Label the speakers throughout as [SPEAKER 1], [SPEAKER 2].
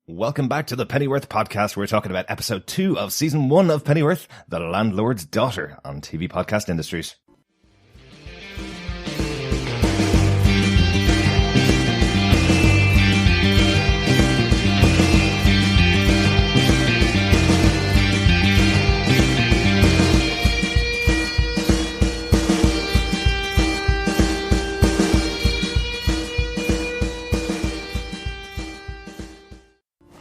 [SPEAKER 1] Welcome back to the Pennyworth Podcast. We're talking about episode 2 of season 1 of Pennyworth, The Landlord's Daughter, on TV Podcast Industries.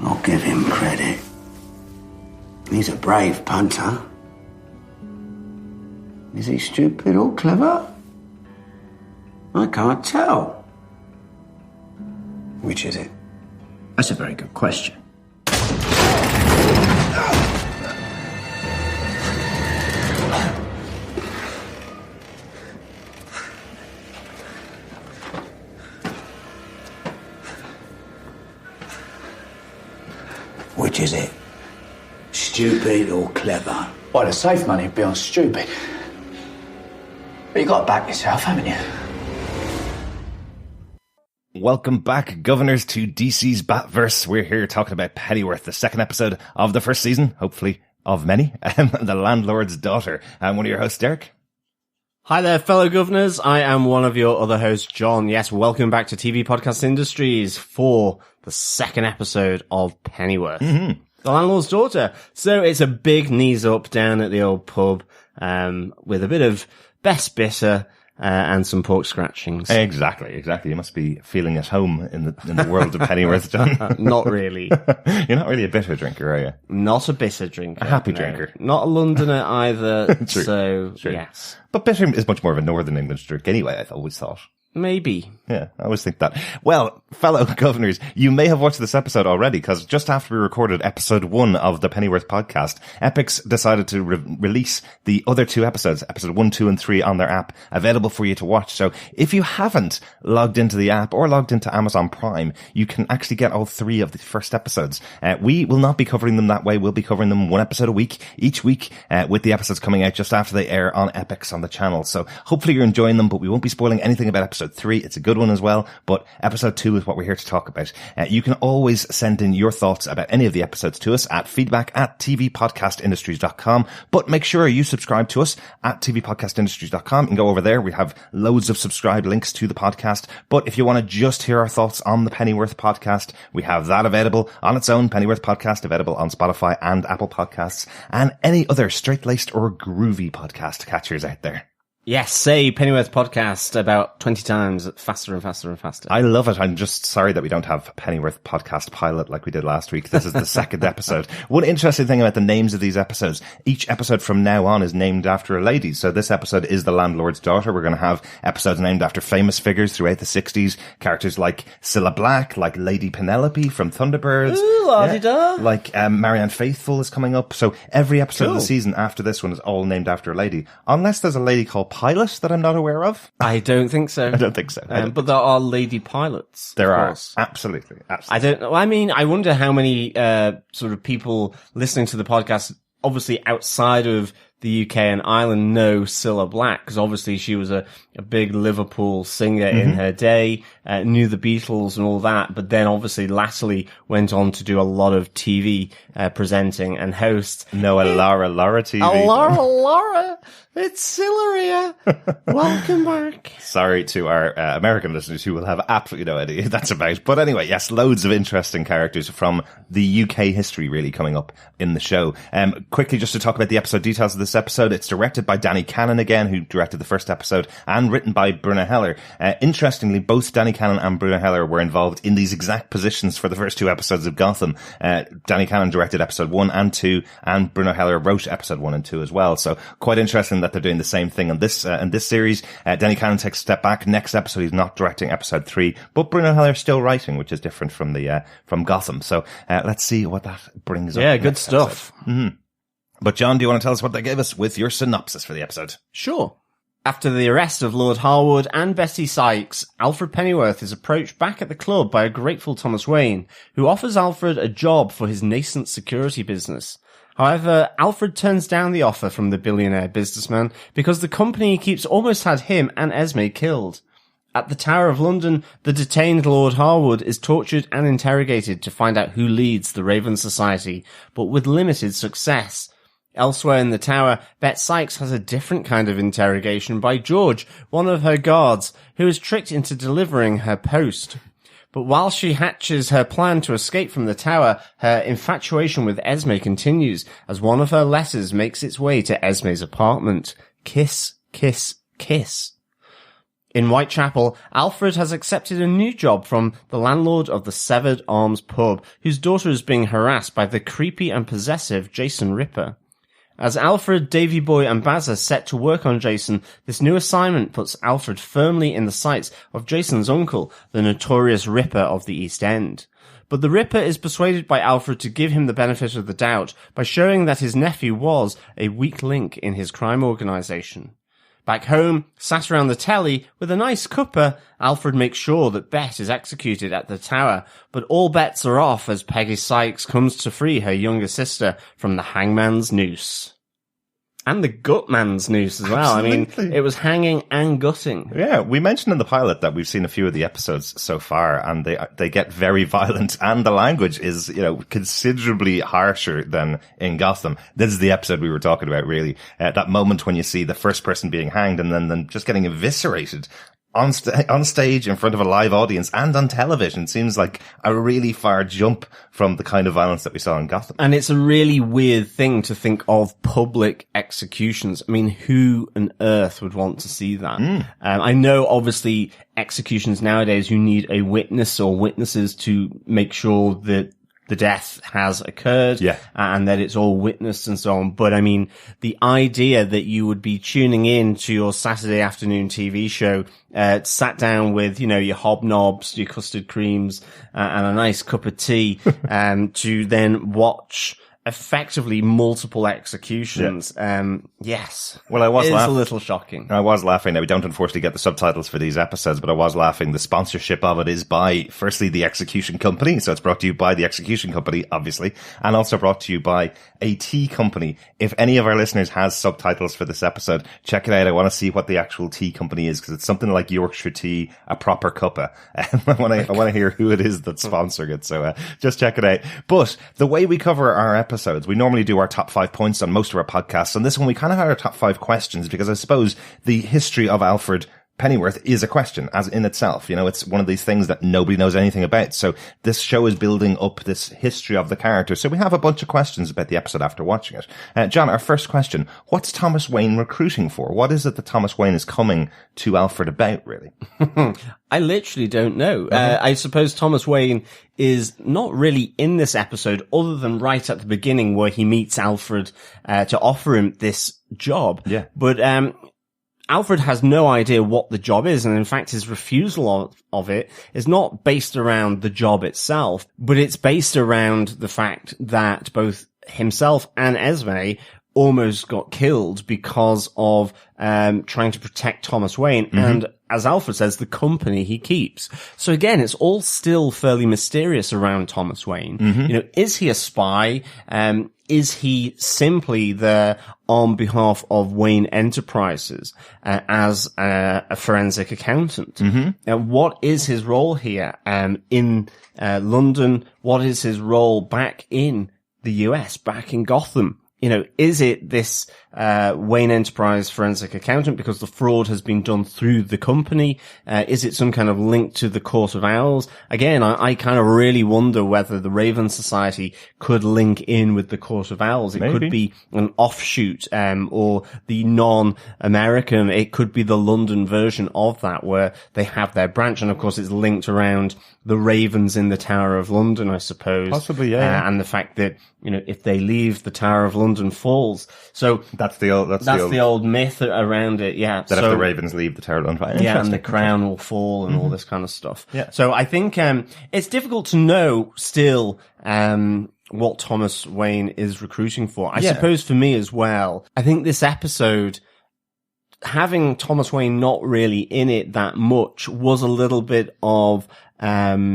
[SPEAKER 2] I'll give him credit. He's a brave punter. Is he stupid or clever? I can't tell. Which is it?
[SPEAKER 3] That's a very good question.
[SPEAKER 2] Which is it? Stupid or clever?
[SPEAKER 3] Well, the safe money would be on stupid. But you got to back yourself, haven't you?
[SPEAKER 1] Welcome back, governors, to DC's Batverse. We're here talking about Pennyworth, the second episode of the first season, hopefully of many, The Landlord's Daughter. I'm one of your hosts, Derek.
[SPEAKER 4] Hi there, fellow governors. I am one of your other hosts, John. Yes, welcome back to TV Podcast Industries for the second episode of Pennyworth, The Landlord's Daughter. So it's a big knees up down at the old pub, with a bit of best bitter, and some pork scratchings.
[SPEAKER 1] Exactly. You must be feeling at home in the world of Pennyworth, John.
[SPEAKER 4] Not really.
[SPEAKER 1] You're not really a bitter drinker, are you?
[SPEAKER 4] Not a bitter drinker.
[SPEAKER 1] A happy drinker.
[SPEAKER 4] Not a Londoner either.
[SPEAKER 1] True.
[SPEAKER 4] So,
[SPEAKER 1] True.
[SPEAKER 4] Yes.
[SPEAKER 1] But bitter is much more of a Northern English drink anyway, I've always thought.
[SPEAKER 4] Maybe.
[SPEAKER 1] Yeah, I always think that. Well, fellow governors, you may have watched this episode already, because just after we recorded episode 1 of the Pennyworth podcast, Epix decided to release the other 2 episodes, episode 1, 2, and 3 on their app, available for you to watch. So if you haven't logged into the app or logged into Amazon Prime, you can actually get all 3 of the first episodes. We will not be covering them that way. We'll be covering them 1 episode a week, each week, with the episodes coming out just after they air on Epix on the channel. So hopefully you're enjoying them, but we won't be spoiling anything about episode 3. It's a good one as well, but episode 2 is what we're here to talk about. You can always send in your thoughts about any of the episodes to us at feedback@tvpodcastindustries.com, but make sure you subscribe to us at tvpodcastindustries.com and go over there. We have loads of subscribe links to the podcast, but if you want to just hear our thoughts on the Pennyworth podcast, we have that available on its own. Pennyworth podcast available on Spotify and Apple Podcasts and any other straight-laced or groovy podcast catchers out there.
[SPEAKER 4] Yes, say Pennyworth Podcast about 20 times faster and faster and faster.
[SPEAKER 1] I love it. I'm just sorry that we don't have Pennyworth Podcast Pilot like we did last week. This is the second episode. One interesting thing about the names of these episodes, each episode from now on is named after a lady. So this episode is The Landlord's Daughter. We're going to have episodes named after famous figures throughout the 60s. Characters like Cilla Black, like Lady Penelope from Thunderbirds.
[SPEAKER 4] Ooh, la-di-da.
[SPEAKER 1] Like Marianne Faithfull is coming up. So every episode of the season after this one is all named after a lady. Unless there's a lady called Pilot that I'm not aware of.
[SPEAKER 4] I don't think so.
[SPEAKER 1] I don't think so.
[SPEAKER 4] But there are lady pilots.
[SPEAKER 1] There are.
[SPEAKER 4] Course.
[SPEAKER 1] Absolutely.
[SPEAKER 4] I don't know. I mean, I wonder how many sort of people listening to the podcast, obviously outside of the UK and Ireland, know Cilla Black, because obviously she was a big Liverpool singer in her day, knew the Beatles and all that, but then obviously latterly went on to do a lot of TV presenting and host.
[SPEAKER 1] No, a Laura TV.
[SPEAKER 4] Laura, it's Cilla here. Welcome back.
[SPEAKER 1] Sorry to our American listeners who will have absolutely no idea who that's about. But anyway, yes, loads of interesting characters from the UK history really coming up in the show. Quickly, just to talk about the episode details of this episode, it's directed by Danny Cannon again, who directed the first episode, and written by Bruno Heller. Interestingly, both Danny Cannon and Bruno Heller were involved in these exact positions for the first 2 episodes of Gotham. Danny Cannon directed episode 1 and 2, and Bruno Heller wrote episode 1 and 2 as well. So quite interesting that they're doing the same thing in this series. Danny Cannon takes a step back. Next episode, he's not directing episode 3, but Bruno Heller still writing, which is different from from Gotham. So let's see what that brings up.
[SPEAKER 4] Yeah, good stuff.
[SPEAKER 1] But John, do you want to tell us what they gave us with your synopsis for the episode?
[SPEAKER 4] Sure. After the arrest of Lord Harwood and Bessie Sykes, Alfred Pennyworth is approached back at the club by a grateful Thomas Wayne, who offers Alfred a job for his nascent security business. However, Alfred turns down the offer from the billionaire businessman because the company keeps almost had him and Esme killed. At the Tower of London, the detained Lord Harwood is tortured and interrogated to find out who leads the Raven Society, but with limited success. Elsewhere in the tower, Bet Sykes has a different kind of interrogation by George, one of her guards, who is tricked into delivering her post. But while she hatches her plan to escape from the tower, her infatuation with Esme continues as one of her letters makes its way to Esme's apartment. Kiss, kiss, kiss. In Whitechapel, Alfred has accepted a new job from the landlord of the Severed Arms pub, whose daughter is being harassed by the creepy and possessive Jason Ripper. As Alfred, Davy Boy and Bazza set to work on Jason, this new assignment puts Alfred firmly in the sights of Jason's uncle, the notorious Ripper of the East End. But the Ripper is persuaded by Alfred to give him the benefit of the doubt by showing that his nephew was a weak link in his crime organisation. Back home, sat around the telly with a nice cuppa, Alfred makes sure that Bet is executed at the tower, but all bets are off as Peggy Sykes comes to free her younger sister from the hangman's noose. And the gutman's noose as well.
[SPEAKER 1] Absolutely.
[SPEAKER 4] I mean, it was hanging and gutting.
[SPEAKER 1] Yeah, we mentioned in the pilot that we've seen a few of the episodes so far, and they get very violent, and the language is, considerably harsher than in Gotham. This is the episode we were talking about, really. That moment when you see the first person being hanged and then just getting eviscerated on stage in front of a live audience and on television seems like a really far jump from the kind of violence that we saw in Gotham.
[SPEAKER 4] And it's a really weird thing to think of public executions. I mean, who on earth would want to see that? I know, obviously, executions nowadays, you need a witness or witnesses to make sure that the death has occurred, and that it's all witnessed and so on. But I mean, the idea that you would be tuning in to your Saturday afternoon TV show, sat down with, your hobnobs, your custard creams, and a nice cup of tea, to then watch effectively multiple executions. Yes.
[SPEAKER 1] Well, I was
[SPEAKER 4] It's
[SPEAKER 1] laughing.
[SPEAKER 4] a little shocking.
[SPEAKER 1] I was laughing. Now, we don't unfortunately get the subtitles for these episodes, but I was laughing. The sponsorship of it is by, firstly, the Execution Company. So it's brought to you by the Execution Company, obviously, and also brought to you by a tea company. If any of our listeners has subtitles for this episode, check it out. I want to see what the actual tea company is, because it's something like Yorkshire Tea, a proper cuppa. I want to hear who it is that's sponsoring it. So just check it out. But the way we cover our episodes, we normally do our top 5 points on most of our podcasts. On this one, we kind of had our top 5 questions, because I suppose the history of Alfred Pennyworth is a question as in itself. It's one of these things that nobody knows anything about. So this show is building up this history of the character. So we have a bunch of questions about the episode after watching it. John, our first question, what's Thomas Wayne recruiting for? What is it that Thomas Wayne is coming to Alfred about, really?
[SPEAKER 4] I literally don't know. I suppose Thomas Wayne is not really in this episode, other than right at the beginning where he meets Alfred to offer him this job.
[SPEAKER 1] Yeah.
[SPEAKER 4] But Alfred has no idea what the job is, and in fact his refusal of it is not based around the job itself, but it's based around the fact that both himself and Esme almost got killed because of trying to protect Thomas Wayne, and as Alfred says, the company he keeps. So again, it's all still fairly mysterious around Thomas Wayne. Is he a spy? Is he simply there on behalf of Wayne Enterprises as a forensic accountant? What is his role here in London? What is his role back in the US, back in Gotham? Is it this Wayne Enterprise forensic accountant because the fraud has been done through the company? Is it some kind of link to the Court of Owls? Again, I kind of really wonder whether the Raven Society could link in with the Court of Owls. It could be an offshoot, or the non-American. It could be the London version of that, where they have their branch. And of course, it's linked around the Ravens in the Tower of London, I suppose.
[SPEAKER 1] Possibly, yeah.
[SPEAKER 4] And the fact that, if they leave, the Tower of London falls. So
[SPEAKER 1] That's the
[SPEAKER 4] old myth around it, yeah.
[SPEAKER 1] That if the Ravens leave, the Tower of London.
[SPEAKER 4] Yeah, and the crown will fall and all this kind of stuff.
[SPEAKER 1] Yeah.
[SPEAKER 4] So I think it's difficult to know still what Thomas Wayne is recruiting for. I suppose for me as well, I think this episode, having Thomas Wayne not really in it that much, was a little bit of a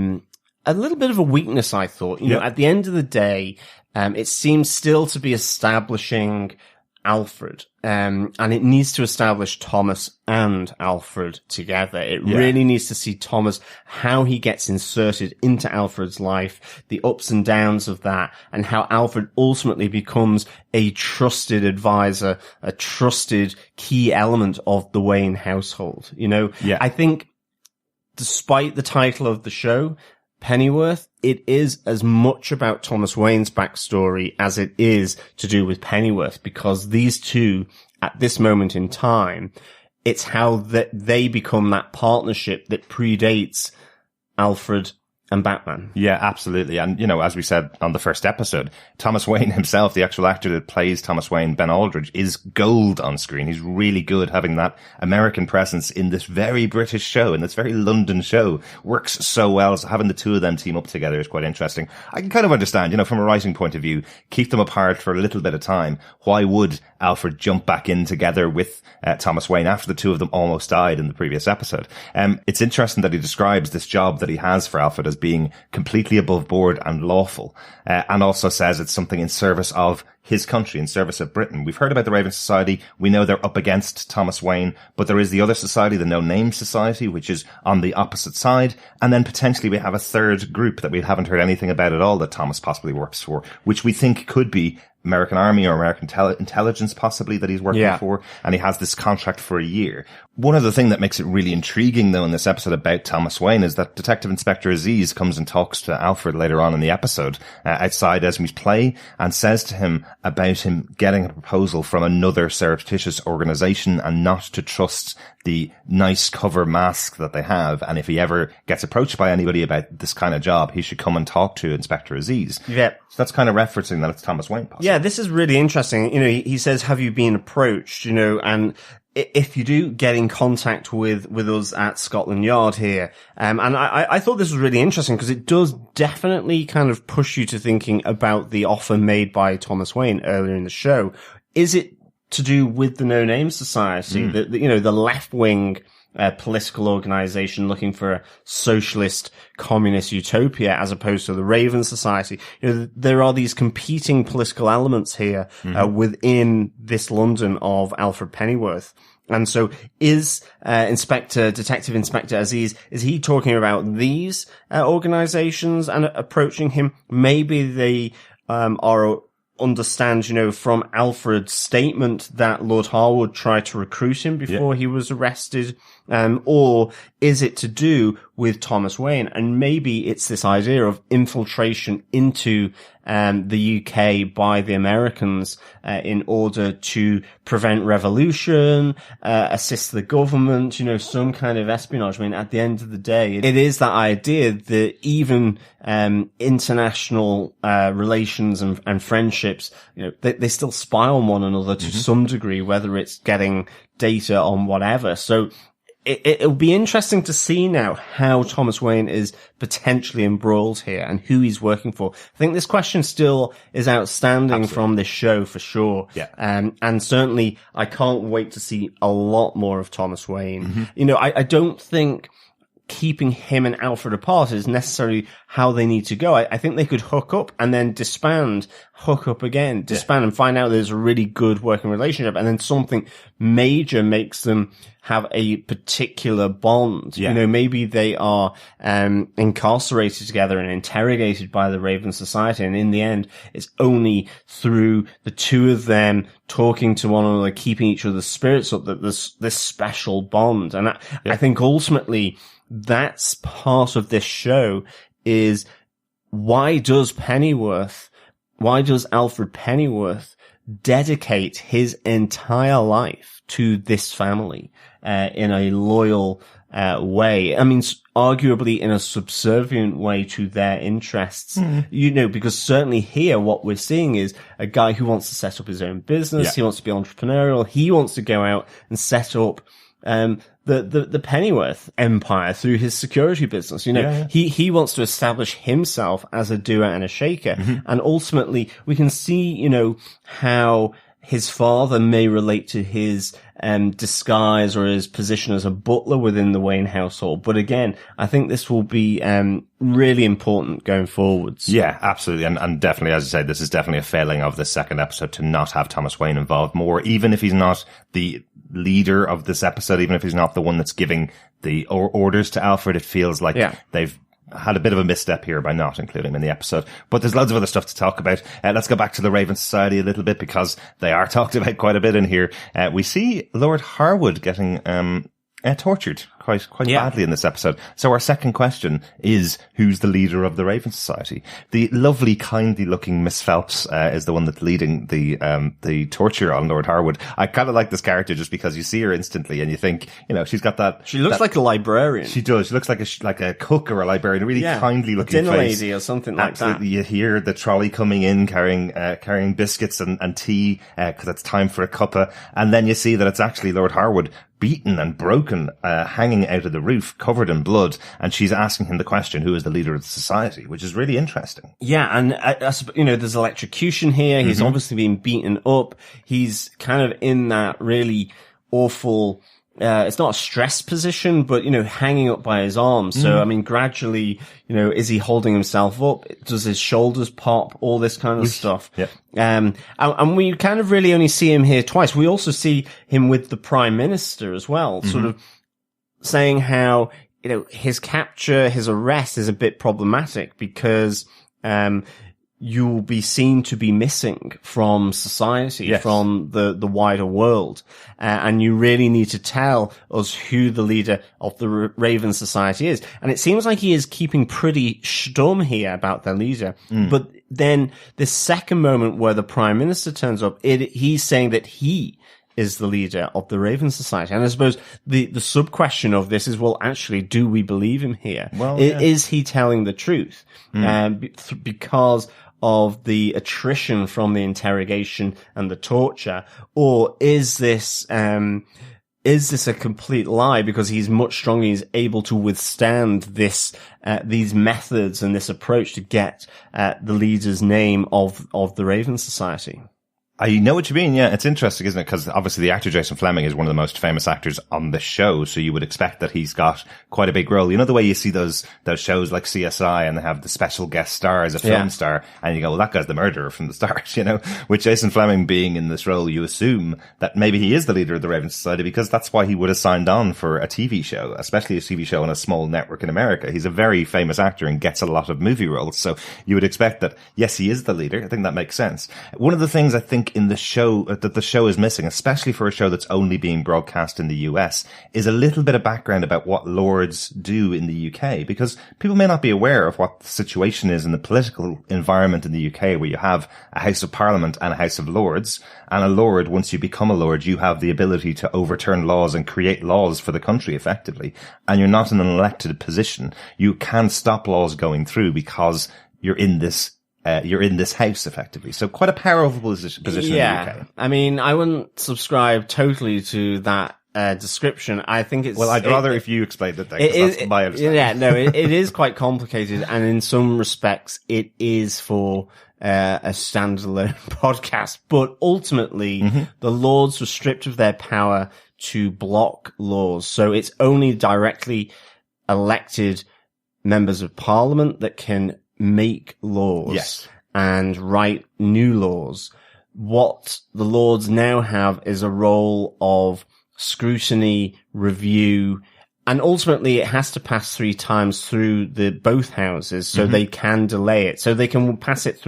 [SPEAKER 4] weakness, I thought. At the end of the day, it seems still to be establishing Alfred. And it needs to establish Thomas and Alfred together. It really needs to see Thomas, how he gets inserted into Alfred's life, the ups and downs of that, and how Alfred ultimately becomes a trusted advisor, a trusted key element of the Wayne household. You know, I think despite the title of the show, Pennyworth, it is as much about Thomas Wayne's backstory as it is to do with Pennyworth, because these two, at this moment in time, it's how that they become that partnership that predates Alfred and Batman.
[SPEAKER 1] Yeah, absolutely. And, you know, as we said on the first episode, Thomas Wayne himself, the actual actor that plays Thomas Wayne, Ben Aldridge, is gold on screen. He's really good having that American presence in this very British show, in this very London show. Works so well. So having the two of them team up together is quite interesting. I can kind of understand, you know, from a writing point of view, keep them apart for a little bit of time. Why would Alfred jump back in together with Thomas Wayne after the two of them almost died in the previous episode? It's interesting that he describes this job that he has for Alfred as being completely above board and lawful, and also says it's something in service of his country, in service of Britain. We've heard about the Raven Society. We know they're up against Thomas Wayne, but there is the other society, the No Name Society, which is on the opposite side. And then potentially we have a third group that we haven't heard anything about at all that Thomas possibly works for, which we think could be American Army or American intelligence possibly that he's working for, and he has this contract for a year. One other thing that makes it really intriguing though in this episode about Thomas Wayne is that Detective Inspector Aziz comes and talks to Alfred later on in the episode outside Esme's play and says to him about him getting a proposal from another surreptitious organization and not to trust the nice cover mask that they have, and if he ever gets approached by anybody about this kind of job, he should come and talk to Inspector Aziz.
[SPEAKER 4] Yeah.
[SPEAKER 1] So that's kind of referencing that it's Thomas Wayne possibly.
[SPEAKER 4] Yeah, this is really interesting. You know, he says, have you been approached? You know, and if you do get in contact with us at Scotland Yard here, and I thought this was really interesting because it does definitely kind of push you to thinking about the offer made by Thomas Wayne earlier in the show. Is it to do with the No Name Society, the left-wing political organization looking for a socialist communist utopia as opposed to the Raven Society? You know, there are these competing political elements here within this London of Alfred Pennyworth. And so is Detective Inspector Aziz, is he talking about these organizations and approaching him? Maybe they are understand, you know, from Alfred's statement that Lord Harwood tried to recruit him before he was arrested, or is it to do with Thomas Wayne? And maybe it's this idea of infiltration into the UK by the Americans in order to prevent revolution, assist the government, you know, some kind of espionage. I mean, at the end of the day, it is that idea that even international relations and friendships, you know, they still spy on one another to some degree, whether it's getting data on whatever. So it'll be interesting to see now how Thomas Wayne is potentially embroiled here and who he's working for. I think this question still is outstanding from this show for sure.
[SPEAKER 1] Yeah.
[SPEAKER 4] And certainly I can't wait to see a lot more of Thomas Wayne. You know, I don't think keeping him and Alfred apart is necessarily how they need to go. I think they could hook up and then disband, hook up again, disband and find out there's a really good working relationship, and then something major makes them have a particular bond. You know, maybe they are incarcerated together and interrogated by the Raven Society, and in the end it's only through the two of them talking to one another, keeping each other's spirits up, that there's this special bond. And I think ultimately that's part of this show is why does Alfred Pennyworth dedicate his entire life to this family in a loyal way? I mean, arguably in a subservient way to their interests, you know, because certainly here what we're seeing is a guy who wants to set up his own business. He wants to be entrepreneurial. He wants to go out and set up the Pennyworth empire through his security business. You know, he wants to establish himself as a doer and a shaker. And ultimately we can see, you know, how his father may relate to his disguise or his position as a butler within the Wayne household. But again, I think this will be really important going forwards.
[SPEAKER 1] Yeah, absolutely. And definitely, as you say, this is definitely a failing of the second episode to not have Thomas Wayne involved more, even if he's not the leader of this episode, even if he's not the one that's giving the orders to Alfred. It feels like they've had a bit of a misstep here by not including him in the episode. But there's loads of other stuff to talk about. Let's go back to the Raven Society a little bit, because they are talked about quite a bit in here. We see Lord Harwood getting tortured quite badly in this episode. So our second question is, who's the leader of the Raven Society? The lovely, kindly looking Miss Phelps is the one that's leading the torture on Lord Harwood. I kind of like this character just because you see her instantly and you think, she's got that.
[SPEAKER 4] She looks like a librarian.
[SPEAKER 1] She does. She looks like a cook or a librarian, a really kindly looking
[SPEAKER 4] dinner
[SPEAKER 1] face.
[SPEAKER 4] lady or something like
[SPEAKER 1] Absolutely.
[SPEAKER 4] that.
[SPEAKER 1] You hear the trolley coming in carrying biscuits and tea, because it's time for a cuppa. And then you see that it's actually Lord Harwood, beaten and broken, hanging out of the roof, covered in blood, and she's asking him the question, who is the leader of the society, which is really interesting.
[SPEAKER 4] Yeah, and there's electrocution here. He's obviously being beaten up. He's kind of in that really awful, it's not a stress position, but, hanging up by his arms. So, gradually, is he holding himself up? Does his shoulders pop? All this kind of stuff.
[SPEAKER 1] Yeah.
[SPEAKER 4] And we kind of really only see him here twice. We also see him with the Prime Minister as well, sort of saying how, his capture, his arrest is a bit problematic because, you'll be seen to be missing from society, from the wider world. And you really need to tell us who the leader of the Raven Society is. And it seems like he is keeping pretty stum here about their leader. But then this second moment where the Prime Minister turns up, he's saying that he is the leader of the Raven Society. And I suppose the sub-question of this is, well, actually, do we believe him here? Well, is he telling the truth? Because of the attrition from the interrogation and the torture, or is this a complete lie because he's much stronger, he's able to withstand these methods and this approach to get the leader's name of the Raven Society?
[SPEAKER 1] I know what you mean. Yeah, it's interesting, isn't it? Because obviously the actor Jason Flemyng is one of the most famous actors on the show, so you would expect that he's got quite a big role. You know the way you see those shows like CSI and they have the special guest star as a film star, and you go, well, that guy's the murderer from the start, With Jason Flemyng being in this role, you assume that maybe he is the leader of the Raven Society, because that's why he would have signed on for a TV show, especially a TV show on a small network in America. He's a very famous actor and gets a lot of movie roles, so you would expect that, yes, he is the leader. I think that makes sense. One of the things I think in the show that the show is missing, especially for a show that's only being broadcast in the US, is a little bit of background about what lords do in the UK, because people may not be aware of what the situation is in the political environment in the UK, where you have a House of Parliament and a House of Lords. And a lord, once you become a lord, you have the ability to overturn laws and create laws for the country effectively. And you're not in an elected position. You can stop laws going through because you're in this house, effectively. So quite a powerful position in the UK.
[SPEAKER 4] I mean, I wouldn't subscribe totally to that description. I think it's...
[SPEAKER 1] Well, I'd rather if you explained it then, because that's my understanding.
[SPEAKER 4] Yeah, no, it is quite complicated, and in some respects, it is for a standalone podcast. But ultimately, the Lords were stripped of their power to block laws. So it's only directly elected members of Parliament that can make laws and write new laws. What the Lords now have is a role of scrutiny, review, and ultimately it has to pass 3 times through both houses, so they can delay it. So they can pass it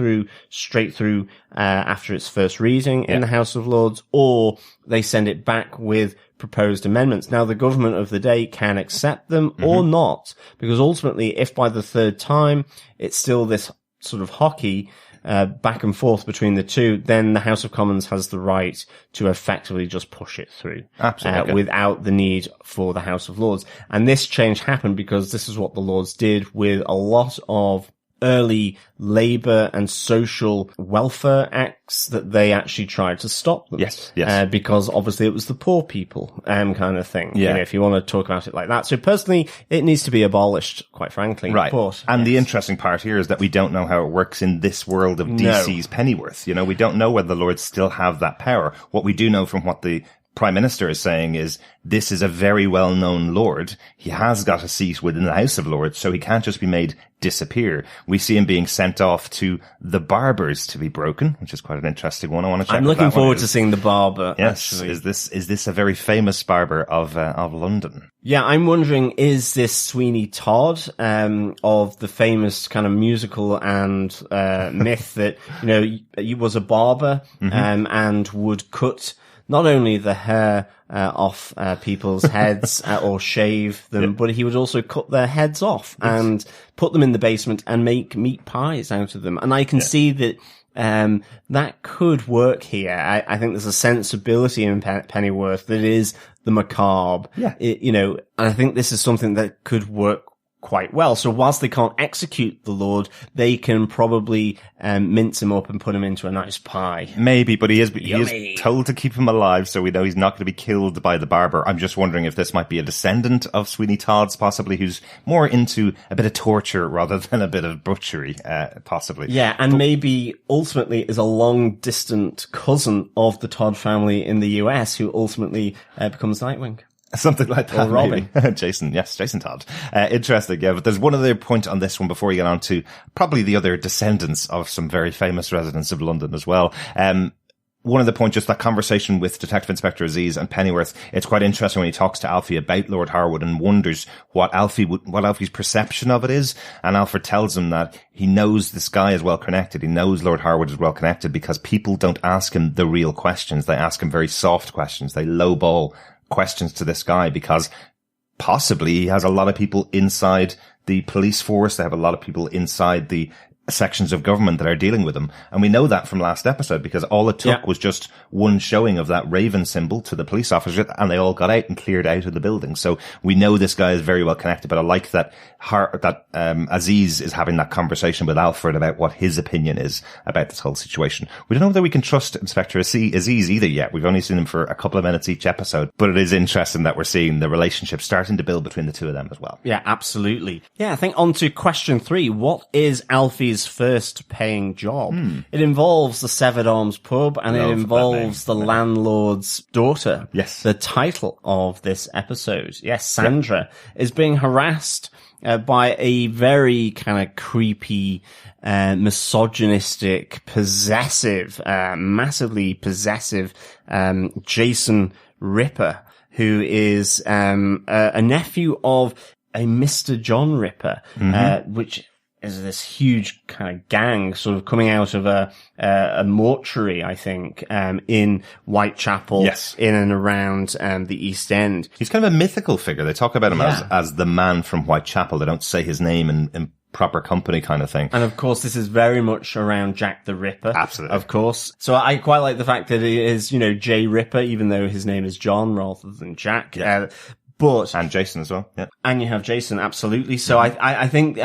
[SPEAKER 4] straight through after its first reading in the House of Lords, or they send it back with proposed amendments. Now, the government of the day can accept them or not, because ultimately, if by the 3rd time it's still this sort of hockey back and forth between the two, then the House of Commons has the right to effectively just push it through.
[SPEAKER 1] Absolutely.
[SPEAKER 4] Without the need for the House of Lords. And this change happened because this is what the Lords did with a lot of early labor and social welfare acts that they actually tried to stop them.
[SPEAKER 1] Yes.
[SPEAKER 4] Because obviously it was the poor people, kind of thing.
[SPEAKER 1] Yeah.
[SPEAKER 4] You know, if you want to talk about it like that. So personally, it needs to be abolished, quite frankly.
[SPEAKER 1] Right.
[SPEAKER 4] But,
[SPEAKER 1] and the interesting part here is that we don't know how it works in this world of DC's Pennyworth. You know, we don't know whether the Lords still have that power. What we do know from what the Prime Minister is saying is this is a very well-known Lord. He has got a seat within the House of Lords, so he can't just be made disappear. We see him being sent off to the barbers to be broken, which is quite an interesting one. I want to check.
[SPEAKER 4] I'm looking forward to seeing the barber.
[SPEAKER 1] Yes,
[SPEAKER 4] actually.
[SPEAKER 1] is this a very famous barber of London?
[SPEAKER 4] Yeah, I'm wondering, is this Sweeney Todd, of the famous kind of musical and, myth that, you know, he was a barber, and would cut not only the hair, off, people's heads, or shave them, but he would also cut their heads off and put them in the basement and make meat pies out of them. And I can see that, that could work here. I think there's a sensibility in Pennyworth that is the macabre.
[SPEAKER 1] Yeah.
[SPEAKER 4] You know, and I think this is something that could work quite well. So whilst they can't execute the Lord, they can probably mince him up and put him into a nice pie.
[SPEAKER 1] Maybe, but he is told to keep him alive, so we know he's not going to be killed by the barber. I'm just wondering if this might be a descendant of Sweeney Todd's, possibly, who's more into a bit of torture rather than a bit of butchery, possibly.
[SPEAKER 4] Yeah, and maybe ultimately is a long-distant cousin of the Todd family in the US who ultimately becomes Nightwing.
[SPEAKER 1] Something like that.
[SPEAKER 4] Or Robin.
[SPEAKER 1] Maybe. Jason Todd. Interesting, yeah. But there's one other point on this one before we get on to probably the other descendants of some very famous residents of London as well. One of the points, just that conversation with Detective Inspector Aziz and Pennyworth, it's quite interesting when he talks to Alfie about Lord Harwood and wonders what Alfie's perception of it is. And Alfred tells him that he knows this guy is well connected. He knows Lord Harwood is well connected because people don't ask him the real questions. They ask him very soft questions. They lowball questions to this guy because possibly he has a lot of people inside the police force. They have a lot of people inside the sections of government that are dealing with him. And we know that from last episode because all it took was just one showing of that raven symbol to the police officers and they all got out and cleared out of the building. So we know this guy is very well connected, but I like that Aziz is having that conversation with Alfred about what his opinion is about this whole situation. We don't know whether we can trust Inspector Aziz either yet. We've only seen him for a couple of minutes each episode, but it is interesting that we're seeing the relationship starting to build between the two of them as well.
[SPEAKER 4] Yeah, absolutely. Yeah, I think on to question 3. What is Alfie's first paying job? It involves the Severed Arms pub and it involves the landlord's daughter.
[SPEAKER 1] Yes.
[SPEAKER 4] The title of this episode. Yes, Sandra is being harassed by a very kind of creepy, misogynistic, possessive, massively possessive, Jason Ripper, who is, a nephew of a Mr. John Ripper, which is this huge kind of gang sort of coming out of a mortuary, I think, in Whitechapel, in and around, the East End.
[SPEAKER 1] He's kind of a mythical figure. They talk about him as the man from Whitechapel. They don't say his name in proper company kind of thing.
[SPEAKER 4] And of course, this is very much around Jack the Ripper.
[SPEAKER 1] Absolutely.
[SPEAKER 4] Of course. So I quite like the fact that it is, you know, J. Ripper, even though his name is John rather than Jack. And
[SPEAKER 1] Jason as well. Yeah.
[SPEAKER 4] And you have Jason, absolutely. So I think,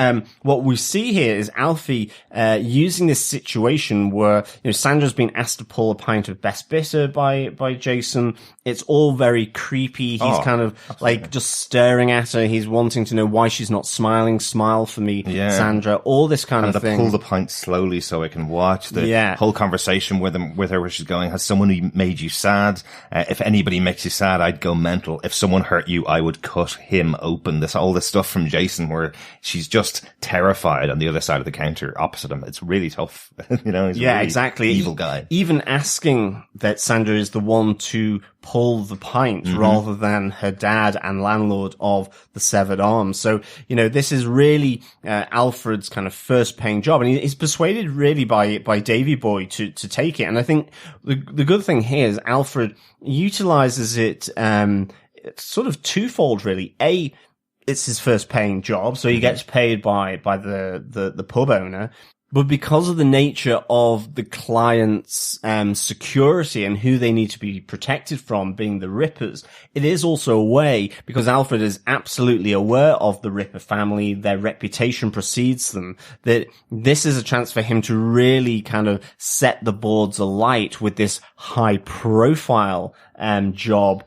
[SPEAKER 4] what we see here is Alfie, using this situation where, you know, Sandra's been asked to pull a pint of best bitter by Jason. It's all very creepy. He's kind of like just staring at her. He's wanting to know why she's not smiling. Smile for me, Sandra. All this kind of thing.
[SPEAKER 1] Pull the pint slowly so I can watch the whole conversation with her where she's going, has someone made you sad? If anybody makes you sad, I'd go mental. If someone hurt you, I would cut him open. All this stuff from Jason where she's just terrified on the other side of the counter opposite him. It's really tough. You know, he's a really
[SPEAKER 4] exactly.
[SPEAKER 1] evil guy.
[SPEAKER 4] Even asking that Sandra is the one to pull the pint rather than her dad and landlord of the Severed Arms. So, you know, this is really Alfred's kind of first paying job. And he's persuaded really by Davy Boy to take it. And I think the good thing here is Alfred utilizes it, it's sort of twofold, really. It's his first paying job, so he gets paid by the pub owner. But because of the nature of the client's security and who they need to be protected from, being the Rippers, it is also a way, because Alfred is absolutely aware of the Ripper family, their reputation precedes them, that this is a chance for him to really kind of set the boards alight with this high profile job,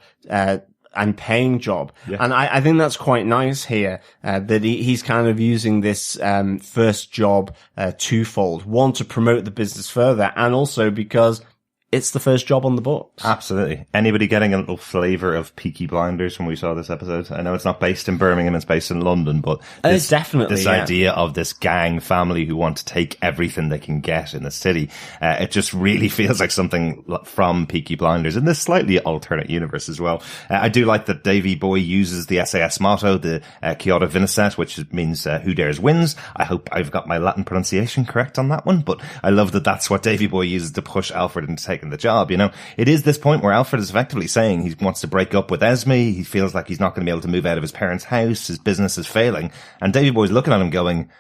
[SPEAKER 4] and paying job. Yeah. And I think that's quite nice here, that he's kind of using this, first job, twofold. One, to promote the business further, and also because it's the first job on the books.
[SPEAKER 1] Absolutely. Anybody getting a little flavour of Peaky Blinders when we saw this episode? I know it's not based in Birmingham, it's based in London, but
[SPEAKER 4] it's definitely
[SPEAKER 1] this idea of this gang family who want to take everything they can get in the city. It just really feels like something from Peaky Blinders in this slightly alternate universe as well. I do like that Davy Boy uses the SAS motto, the Quia Vincit, which means who dares wins. I hope I've got my Latin pronunciation correct on that one, but I love that that's what Davy Boy uses to push Alfred into taking the job. You know, it is this point where Alfred is effectively saying he wants to break up with Esme. He feels like he's not going to be able to move out of his parents' house. His business is failing. And Davy Boy's looking at him going,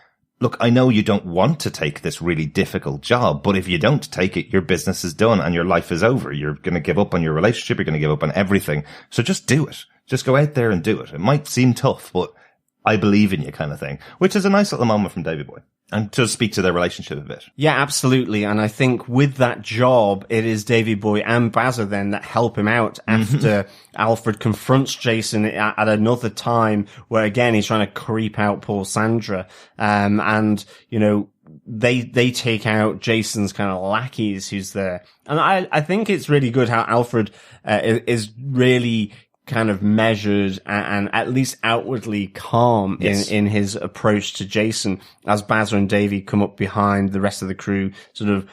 [SPEAKER 1] look, I know you don't want to take this really difficult job, but if you don't take it, your business is done and your life is over. You're going to give up on your relationship. You're going to give up on everything. So just do it. Just go out there and do it. It might seem tough, but I believe in you kind of thing, which is a nice little moment from Davy Boy. And to speak to their relationship a bit.
[SPEAKER 4] Yeah, absolutely. And I think with that job, it is Davy Boy and Bazza then that help him out after Alfred confronts Jason at another time where again, he's trying to creep out poor Sandra. And, you know, they take out Jason's kind of lackeys who's there. And I think it's really good how Alfred, is really kind of measured and at least outwardly calm in his approach to Jason as Bazza and Davy come up behind the rest of the crew, sort of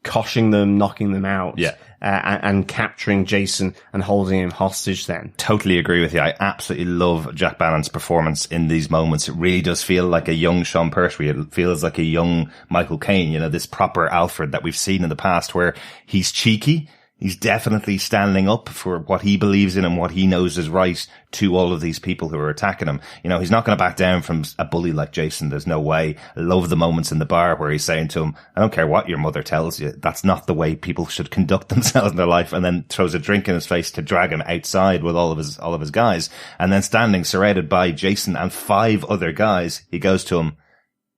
[SPEAKER 4] coshing them, knocking them out.
[SPEAKER 1] Yeah.
[SPEAKER 4] And capturing Jason and holding him hostage then.
[SPEAKER 1] Totally agree with you. I absolutely love Jack Bannon's performance in these moments. It really does feel like a young Sean Pertwee. It feels like a young Michael Caine, you know, this proper Alfred that we've seen in the past where he's cheeky. He's definitely standing up for what he believes in and what he knows is right to all of these people who are attacking him. You know, he's not going to back down from a bully like Jason. There's no way. I love the moments in the bar where he's saying to him, I don't care what your mother tells you. That's not the way people should conduct themselves in their life. And then throws a drink in his face to drag him outside with all of his guys. And then standing surrounded by Jason and 5 other guys, he goes to him,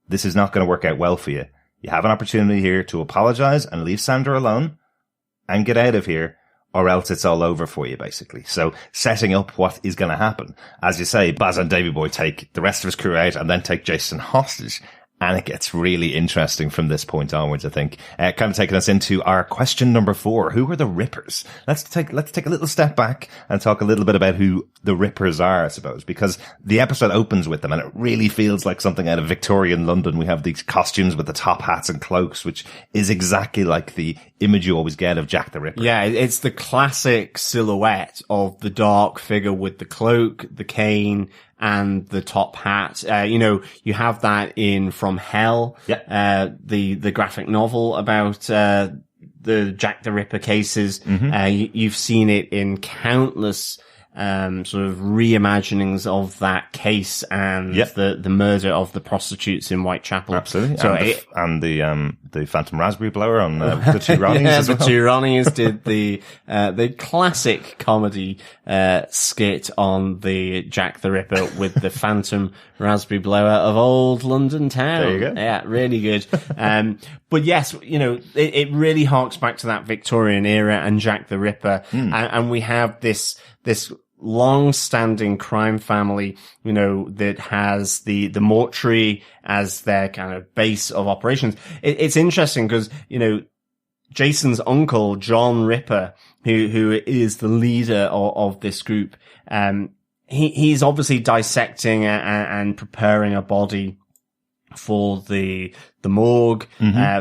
[SPEAKER 1] this is not going to work out well for you. You have an opportunity here to apologize and leave Sandra alone and get out of here, or else it's all over for you, basically. So setting up what is going to happen. As you say, Baz and Davy Boy take the rest of his crew out and then take Jason hostage. And it gets really interesting from this point onwards, I think. Kind of taking us into our question number 4. Who are the Rippers? Let's take a little step back and talk a little bit about who the Rippers are, I suppose, because the episode opens with them and it really feels like something out of Victorian London. We have these costumes with the top hats and cloaks, which is exactly like the image you always get of Jack the Ripper.
[SPEAKER 4] Yeah, it's the classic silhouette of the dark figure with the cloak, the cane, and the top hat. You know, you have that in From Hell, the graphic novel about, the Jack the Ripper cases. You've seen it in countless, sort of reimaginings of that case and the murder of the prostitutes in Whitechapel.
[SPEAKER 1] Absolutely. So and the Phantom Raspberry Blower on the Two Ronnies as well.
[SPEAKER 4] The Two Ronnies did the classic comedy skit on the Jack the Ripper with the Phantom Raspberry Blower of old London town.
[SPEAKER 1] There you go.
[SPEAKER 4] Yeah, really good. But yes, you know, it really harks back to that Victorian era and Jack the Ripper, and we have this long-standing crime family, you know, that has the mortuary as their kind of base of operations. It's interesting because, you know, Jason's uncle, John Ripper, who is the leader of this group, he's obviously dissecting and preparing a body for the morgue,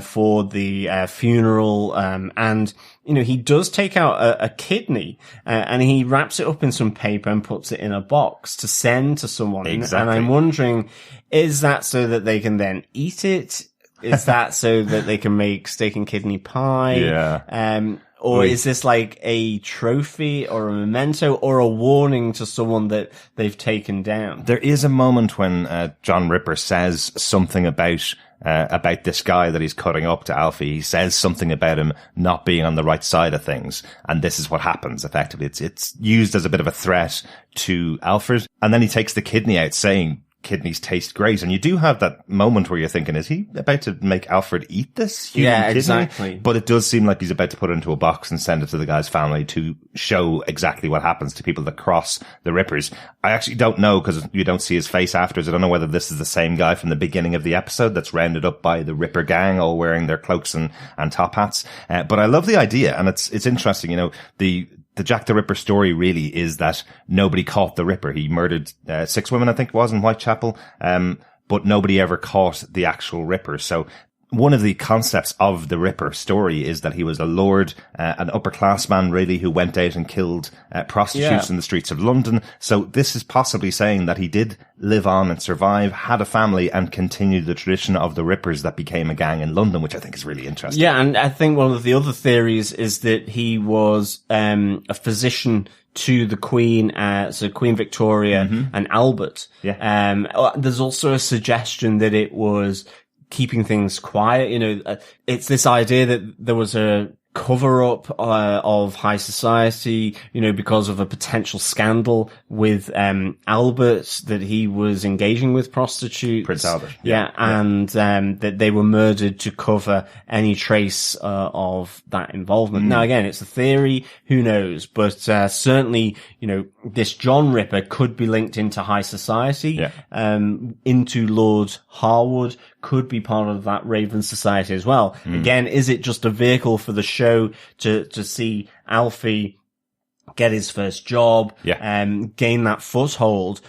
[SPEAKER 4] for the funeral, and you know, he does take out a kidney, and he wraps it up in some paper and puts it in a box to send to someone.
[SPEAKER 1] Exactly.
[SPEAKER 4] And I'm wondering, is that so that they can then eat it? Is that so that they can make steak and kidney pie?
[SPEAKER 1] Yeah.
[SPEAKER 4] Or is this like a trophy or a memento or a warning to someone that they've taken down?
[SPEAKER 1] There is a moment when John Ripper says something about about this guy that he's cutting up to Alfie. He says something about him not being on the right side of things. And this is what happens, effectively. It's used as a bit of a threat to Alfred. And then he takes the kidney out, saying, kidneys taste great. And you do have that moment where you're thinking, is he about to make Alfred eat this human kidney?
[SPEAKER 4] Exactly.
[SPEAKER 1] But it does seem like he's about to put it into a box and send it to the guy's family to show exactly what happens to people that cross the Rippers. I actually don't know, because you don't see his face afterwards. I don't know whether this is the same guy from the beginning of the episode that's rounded up by the Ripper gang, all wearing their cloaks and top hats. But I love the idea, and it's interesting. You know, the Jack the Ripper story really is that nobody caught the Ripper. He murdered 6 women, I think it was, in Whitechapel, but nobody ever caught the actual Ripper. So one of the concepts of the Ripper story is that he was a lord, an upper class man really, who went out and killed prostitutes in the streets of London. So this is possibly saying that he did live on and survive, had a family, and continued the tradition of the Rippers that became a gang in London, which I think is really interesting.
[SPEAKER 4] Yeah, and I think one of the other theories is that he was a physician to the Queen, so Queen Victoria and Albert.
[SPEAKER 1] Yeah.
[SPEAKER 4] There's also a suggestion that it was keeping things quiet. You know, it's this idea that there was a cover-up of high society, you know, because of a potential scandal with Albert, that he was engaging with prostitutes.
[SPEAKER 1] Prince Albert.
[SPEAKER 4] Yeah, and that they were murdered to cover any trace of that involvement. Now, again, it's a theory, who knows? But certainly, you know, this John Ripper could be linked into high society, into Lord Harwood, could be part of that Raven Society as well. Again, is it just a vehicle for the show to see Alfie get his first job, gain that foothold,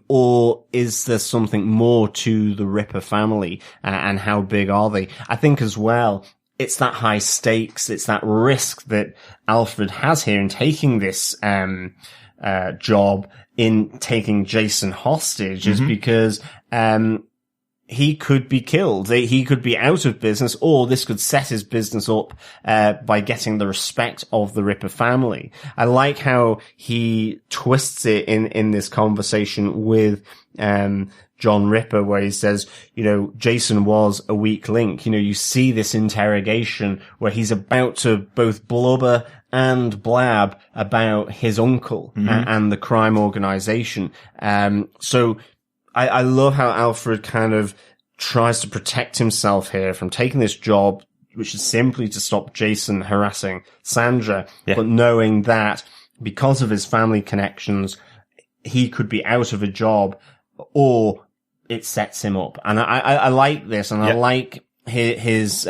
[SPEAKER 4] or is there something more to the Ripper family, and how big are they? I think as well, it's that high stakes, it's that risk that Alfred has here in taking this job, in taking Jason hostage, is because he could be killed. He could be out of business, or this could set his business up by getting the respect of the Ripper family. I like how he twists it in this conversation with John Ripper, where he says, you know, Jason was a weak link. You know, you see this interrogation where he's about to both blubber and blab about his uncle and the crime organization. So I love how Alfred kind of tries to protect himself here from taking this job, which is simply to stop Jason harassing Sandra, but knowing that because of his family connections, he could be out of a job, or it sets him up. And I like this, and I like his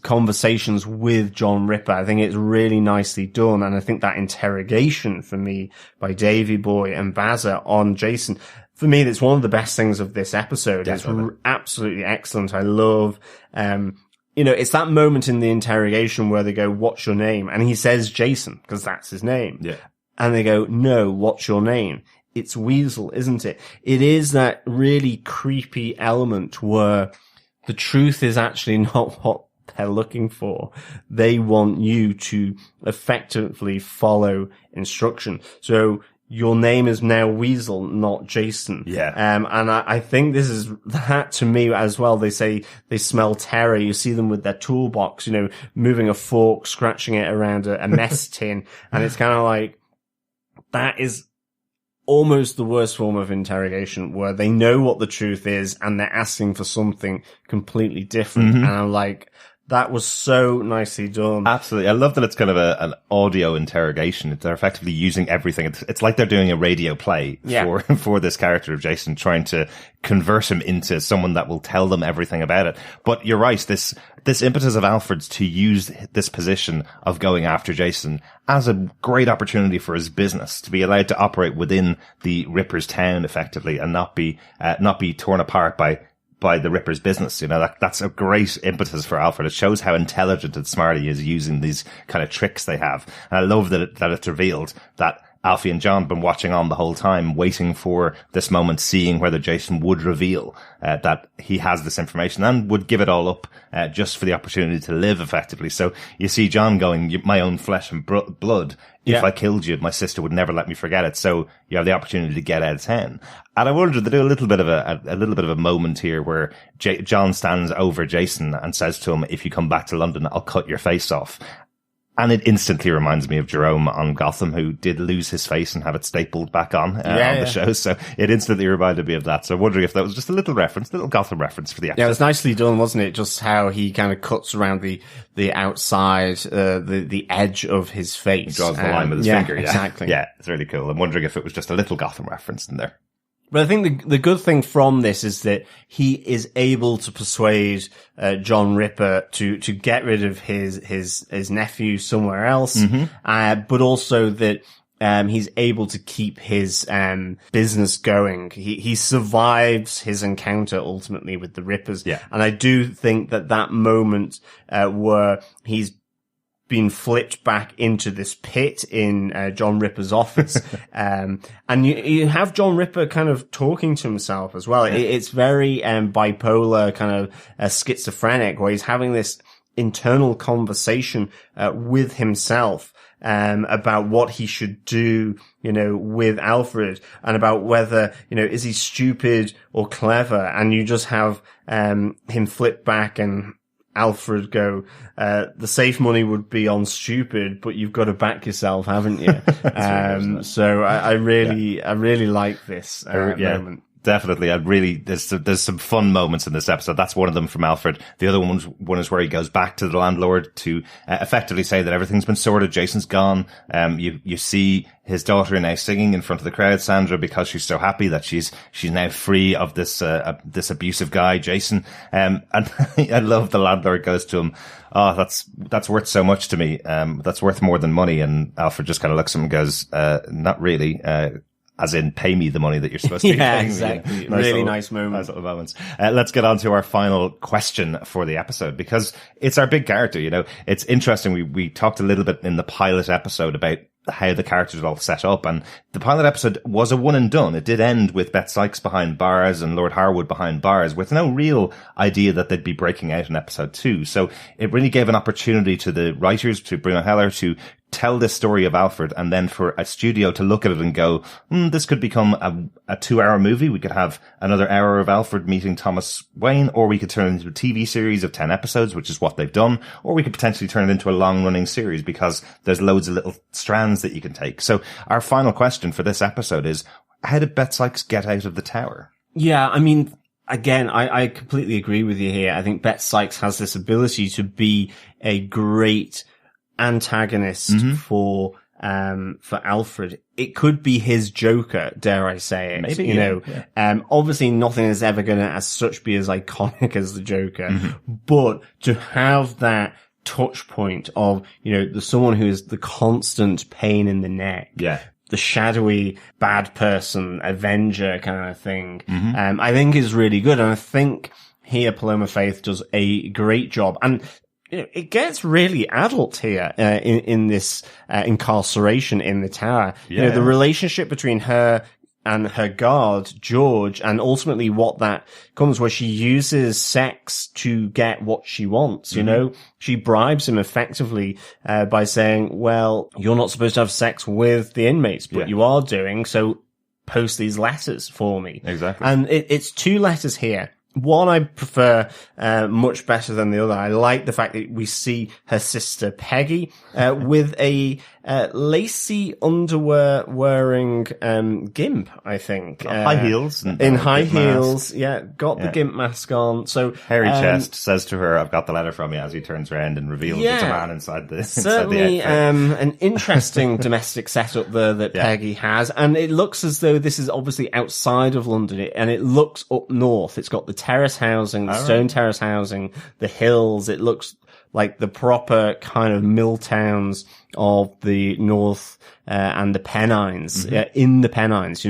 [SPEAKER 4] conversations with John Ripper. I think it's really nicely done, and I think that interrogation for me by Davy Boy and Bazza on Jason, for me, that's one of the best things of this episode. Definitely. It's absolutely excellent. I love, you know, it's that moment in the interrogation where they go, "What's your name?" And he says Jason, because that's his name. Yeah. And they go, "No, what's your name?" It's Weasel, isn't it? It is that really creepy element where the truth is actually not what they're looking for. They want you to effectively follow instruction. So your name is now Weasel, not Jason. Yeah. And I think this is that to me as well. They say they smell terror. You see them with their toolbox, you know, moving a fork, scratching it around a mess tin. And it's kind of like, that is almost the worst form of interrogation, where they know what the truth is and they're asking for something completely different. And I'm like, that was so nicely done.
[SPEAKER 1] Absolutely. I love that it's kind of an audio interrogation. They're effectively using everything. It's like they're doing a radio play for this character of Jason, trying to convert him into someone that will tell them everything about it. But you're right. This impetus of Alfred's to use this position of going after Jason as a great opportunity for his business, to be allowed to operate within the Ripper's town effectively, and not be torn apart by the Ripper's business. You know, that's a great impetus for Alfred. It shows how intelligent and smart he is using these kind of tricks they have. And I love that it's revealed that Alfie and John been watching on the whole time, waiting for this moment, seeing whether Jason would reveal that he has this information and would give it all up just for the opportunity to live effectively. So you see John going, my own flesh and blood. If I killed you, my sister would never let me forget it. So you have the opportunity to get out of town. And I wonder, they do a little bit of a moment here where John stands over Jason and says to him, if you come back to London, I'll cut your face off. And it instantly reminds me of Jerome on Gotham, who did lose his face and have it stapled back on the show. So it instantly reminded me of that. So I'm wondering if that was just a little Gotham reference for the episode.
[SPEAKER 4] Yeah, it was nicely done, wasn't it? Just how he kind of cuts around the outside, the edge of his face.
[SPEAKER 1] He draws the line with his finger. Yeah,
[SPEAKER 4] exactly.
[SPEAKER 1] Yeah, it's really cool. I'm wondering if it was just a little Gotham reference in there.
[SPEAKER 4] But I think the good thing from this is that he is able to persuade John Ripper to get rid of his nephew somewhere else, but also that he's able to keep his business going. He survives his encounter ultimately with the Rippers, and I do think that moment where he's been flipped back into this pit in John Ripper's office. And you have John Ripper kind of talking to himself as well. It's very bipolar, kind of schizophrenic, where he's having this internal conversation with himself about what he should do, with Alfred, and about whether, is he stupid or clever? And you just have him flip back and Alfred go, the safe money would be on stupid, but you've got to back yourself, haven't you? So I really like this moment.
[SPEAKER 1] Definitely. There's some fun moments in this episode. That's one of them from Alfred. The other one is where he goes back to the landlord to effectively say that everything's been sorted. Jason's gone. You see his daughter now singing in front of the crowd, Sandra, because she's so happy that she's now free of this abusive guy, Jason. And I love the landlord goes to him, oh, that's worth so much to me. That's worth more than money. And Alfred just kind of looks at him and goes, not really. As in, pay me the money that you're supposed to be paying
[SPEAKER 4] exactly.
[SPEAKER 1] me.
[SPEAKER 4] Nice moment.
[SPEAKER 1] Nice little moments. Let's get on to our final question for the episode, because it's our big character, It's interesting. We talked a little bit in the pilot episode about how the characters are all set up, and the pilot episode was a one and done. It did end with Beth Sykes behind bars and Lord Harwood behind bars, with no real idea that they'd be breaking out in episode 2. So it really gave an opportunity to the writers, to Bruno Heller, to tell this story of Alfred, and then for a studio to look at it and go, this could become a 2-hour movie. We could have another hour of Alfred meeting Thomas Wayne, or we could turn it into a TV series of 10 episodes, which is what they've done, or we could potentially turn it into a long-running series, because there's loads of little strands that you can take. So our final question for this episode is, how did Beth Sykes get out of the tower?
[SPEAKER 4] Yeah, I mean, again, I completely agree with you here. I think Beth Sykes has this ability to be a great antagonist for Alfred. It could be his Joker, dare I say it.
[SPEAKER 1] Maybe,
[SPEAKER 4] obviously nothing is ever going to as such be as iconic as the Joker, but to have that touch point of, the someone who is the constant pain in the neck.
[SPEAKER 1] Yeah.
[SPEAKER 4] The shadowy bad person, Avenger kind of thing, I think is really good. And I think here Paloma Faith does a great job. And it gets really adult here, in this, incarceration in the tower.
[SPEAKER 1] Yeah.
[SPEAKER 4] The relationship between her and her guard, George, and ultimately what that comes, where she uses sex to get what she wants, She bribes him effectively, by saying, well, you're not supposed to have sex with the inmates, but you are doing, so post these letters for me.
[SPEAKER 1] Exactly.
[SPEAKER 4] And it's 2 letters here. One I prefer much better than the other. I like the fact that we see her sister Peggy with a lacy underwear wearing gimp, I think.
[SPEAKER 1] High heels.
[SPEAKER 4] In high heels, got the gimp mask on. So
[SPEAKER 1] hairy chest says to her, I've got the letter from you, as he turns around and reveals it's a man inside the
[SPEAKER 4] certainly an interesting domestic setup there that Peggy has. And it looks as though this is obviously outside of London, and it looks up north. It's got the terrace housing, the stone terrace housing, the hills. It looks like the proper kind of mill towns of the North and the Pennines, in the Pennines,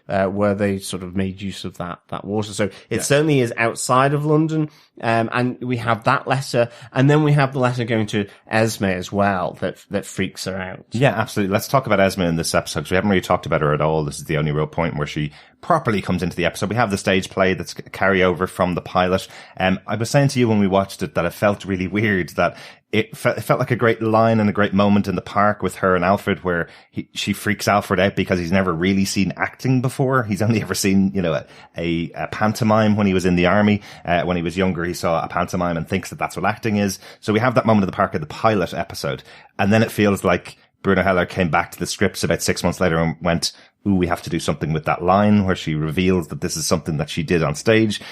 [SPEAKER 4] where they sort of made use of that water. So it certainly is outside of London. And we have that letter, and then we have the letter going to Esme as well that freaks her out.
[SPEAKER 1] Yeah, absolutely. Let's talk about Esme in this episode, because we haven't really talked about her at all. This is the only real point where she properly comes into the episode. We have the stage play that's a carryover from the pilot. I was saying to you when we watched it that it felt really weird, that it felt like a great line and a great moment in the park with her and Alfred, where she freaks Alfred out because he's never really seen acting before. He's only ever seen, a pantomime when he was in the army. When he was younger, he saw a pantomime and thinks that that's what acting is. So we have that moment in the park of the pilot episode. And then it feels like Bruno Heller came back to the scripts about 6 months later and went, ooh, we have to do something with that line, where she reveals that this is something that she did on stage.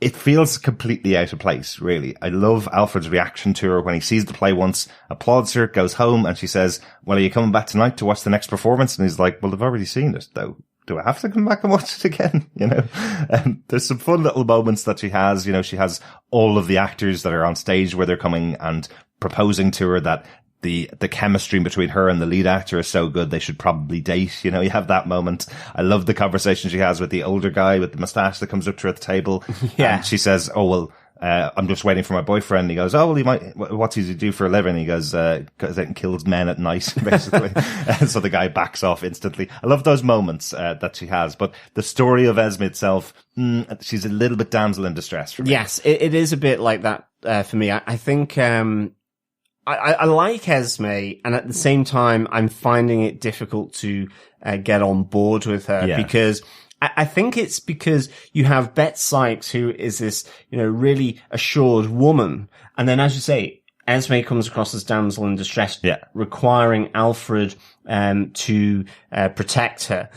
[SPEAKER 1] It feels completely out of place, really. I love Alfred's reaction to her when he sees the play once, applauds her, goes home, and she says, well, are you coming back tonight to watch the next performance? And he's like, well, I've already seen it, though. Do I have to come back and watch it again? There's some fun little moments that she has. She has all of the actors that are on stage where they're coming and proposing to her that the chemistry between her and the lead actor is so good they should probably date. You have that moment. I love the conversation she has with the older guy with the mustache that comes up to her at the table. Yeah. And she says, oh, well, I'm just waiting for my boyfriend. He goes, oh, well, what does he do for a living? He goes, goes out and kills men at night, basically. So the guy backs off instantly. I love those moments, that she has. But the story of Esme itself, she's a little bit damsel in distress for me.
[SPEAKER 4] Yes, it is a bit like that, for me. I think, I like Esme, and at the same time, I'm finding it difficult to get on board with her, because I think it's because you have Bet Sykes, who is this, really assured woman. And then, as you say, Esme comes across as damsel in distress, requiring Alfred to protect her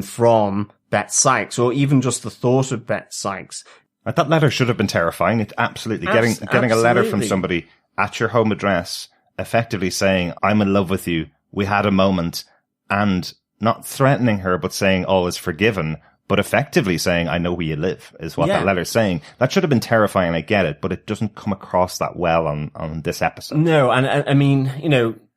[SPEAKER 4] from Bet Sykes, or even just the thought of Bet Sykes.
[SPEAKER 1] That letter should have been terrifying. It absolutely. Getting a letter from somebody at your home address, effectively saying, I'm in love with you, we had a moment, and not threatening her, but saying all is forgiven, but effectively saying, I know where you live, is what that letter's saying. That should have been terrifying, I get it, but it doesn't come across that well on this episode.
[SPEAKER 4] No, and I mean,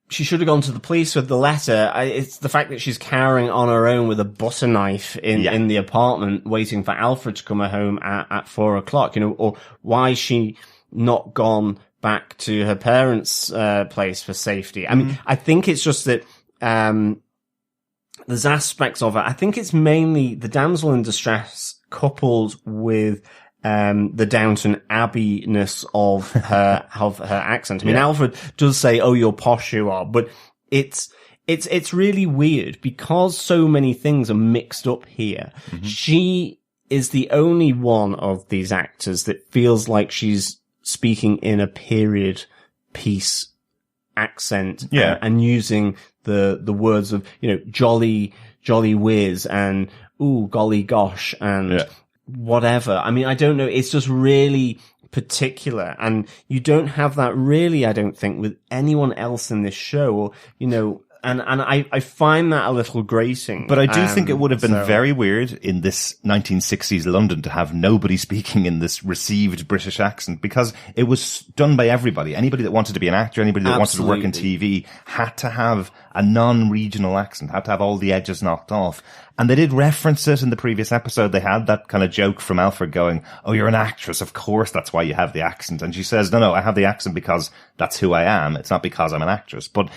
[SPEAKER 4] she should have gone to the police with the letter. It's the fact that she's carrying on her own with a butter knife in the apartment, waiting for Alfred to come home at 4:00, or why she not gone back to her parents' place for safety. I mean, I think it's just that there's aspects of it. I think it's mainly the damsel in distress coupled with the Downton Abbey-ness of her accent. I mean, Alfred does say, "Oh, you're posh, you are," but it's really weird because so many things are mixed up here. She is the only one of these actors that feels like she's speaking in a period piece accent, and using the words of, jolly whiz and ooh, golly gosh and whatever. I mean, I don't know. It's just really particular, and you don't have that really, I don't think, with anyone else in this show, or, and I find that a little grating.
[SPEAKER 1] But I do think it would have been very weird in this 1960s London to have nobody speaking in this received British accent, because it was done by everybody. Anybody that wanted to be an actor, anybody that wanted to work in TV had to have a non-regional accent, had to have all the edges knocked off. And they did reference it in the previous episode. They had that kind of joke from Alfred going, oh, you're an actress. Of course, that's why you have the accent. And she says, no, I have the accent because that's who I am. It's not because I'm an actress. But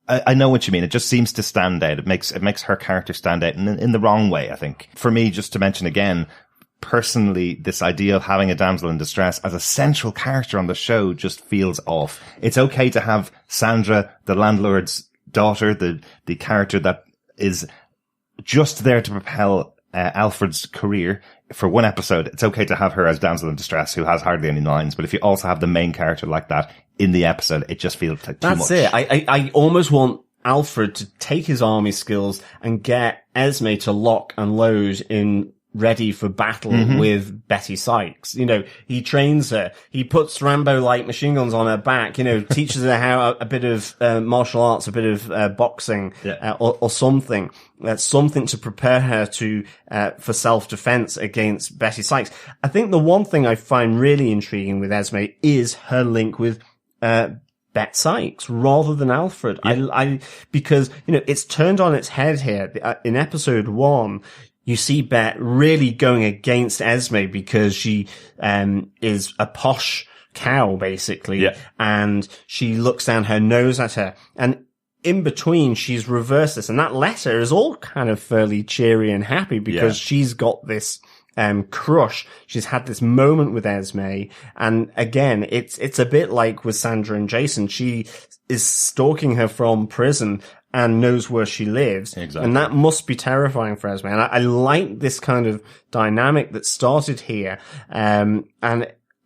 [SPEAKER 1] I know what you mean. It just seems to stand out. It makes her character stand out in the wrong way, I think. For me, just to mention again, personally, this idea of having a damsel in distress as a central character on the show just feels off. It's okay to have Sandra, the landlord's daughter, the character that is just there to propel Alfred's career for one episode. It's okay to have her as damsel in distress who has hardly any lines, but if you also have the main character like that in the episode, it just feels like too much.
[SPEAKER 4] That's it. I almost want Alfred to take his army skills and get Esme to lock and load in ready for battle with Betty Sykes. He trains her. He puts Rambo light machine guns on her back, teaches her how a bit of martial arts, a bit of boxing, or something. Something to prepare her for self-defense against Betty Sykes. I think the one thing I find really intriguing with Esme is her link with Bet Sykes rather than Alfred. Yeah. Because, it's turned on its head here. In episode 1, you see Bet really going against Esme because she, is a posh cow, basically. Yeah. And she looks down her nose at her. And in between, she's reversed this. And that letter is all kind of fairly cheery and happy because she's got this crush. She's had this moment with Esme. And again, it's a bit like with Sandra and Jason. She is stalking her from prison and knows where she lives. Exactly. And that must be terrifying for Esme. And I like this kind of dynamic that started here. And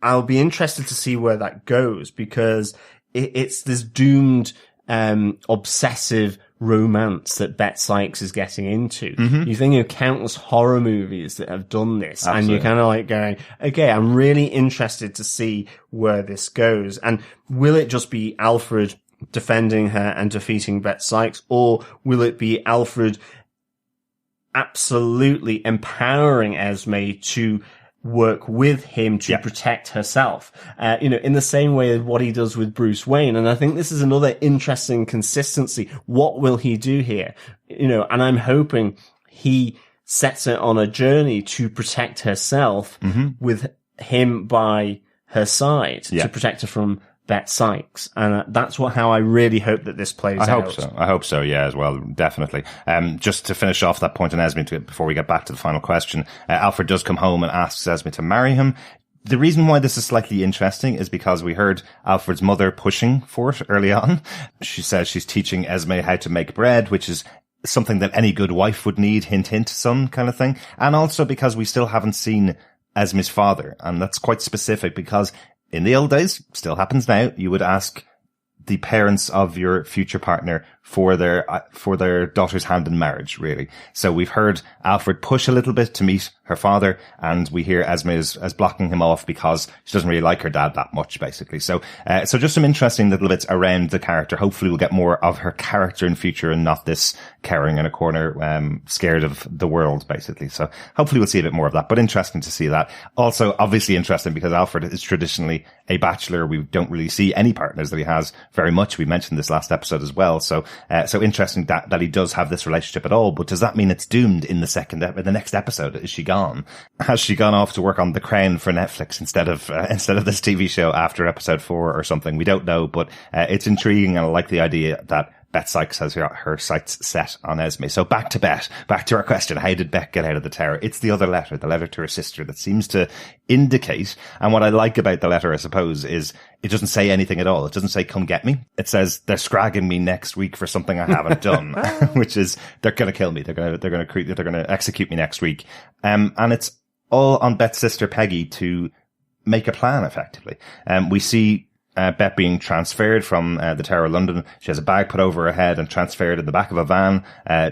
[SPEAKER 4] I'll be interested to see where that goes because it's this doomed, obsessive romance that Bet Sykes is getting into. Mm-hmm. You think of countless horror movies that have done this. Absolutely. And you're kind of like going, okay, I'm really interested to see where this goes. And will it just be Alfred defending her and defeating Bet Sykes, or will it be Alfred absolutely empowering Esme to work with him to protect herself, in the same way as what he does with Bruce Wayne. And I think this is another interesting consistency. What will he do here? And I'm hoping he sets her on a journey to protect herself with him by her side to protect her from Bet Sykes. And that's how I really hope that this plays out.
[SPEAKER 1] I hope so, yeah, as well, definitely. Just to finish off that point on Esme before we get back to the final question, Alfred does come home and asks Esme to marry him. The reason why this is slightly interesting is because we heard Alfred's mother pushing for it early on. She says she's teaching Esme how to make bread, which is something that any good wife would need, hint, hint, son kind of thing. And also because we still haven't seen Esme's father. And that's quite specific because in the old days, still happens now, you would ask the parents of your future partner for their daughter's hand in marriage, really. So we've heard Alfred push a little bit to meet her father, and we hear Esme as blocking him off because she doesn't really like her dad that much, basically. So just some interesting little bits around the character. Hopefully we'll get more of her character in future and not this cowering in a corner, scared of the world, basically. So hopefully we'll see a bit more of that, but interesting to see that. Also, obviously interesting because Alfred is traditionally a bachelor. We don't really see any partners that he has very much. We mentioned this last episode as well. So interesting that he does have this relationship at all. But does that mean it's doomed in the next episode? Is she gone? Has she gone off to work on The Crown for Netflix instead of this TV show after episode 4 or something? We don't know, but it's intriguing, and I like the idea that Bet Sykes has her sights set on Esme. So back to our question. How did Bet get out of the tower? It's the other letter, the letter to her sister, that seems to indicate. And what I like about the letter, I suppose, is it doesn't say anything at all. It doesn't say, come get me. It says, they're scragging me next week for something I haven't done, which is, they're going to kill me. They're going to execute me next week. And it's all on Bet's sister Peggy to make a plan, effectively. We see Bet being transferred from the Tower of London. She has a bag put over her head and transferred in the back of a van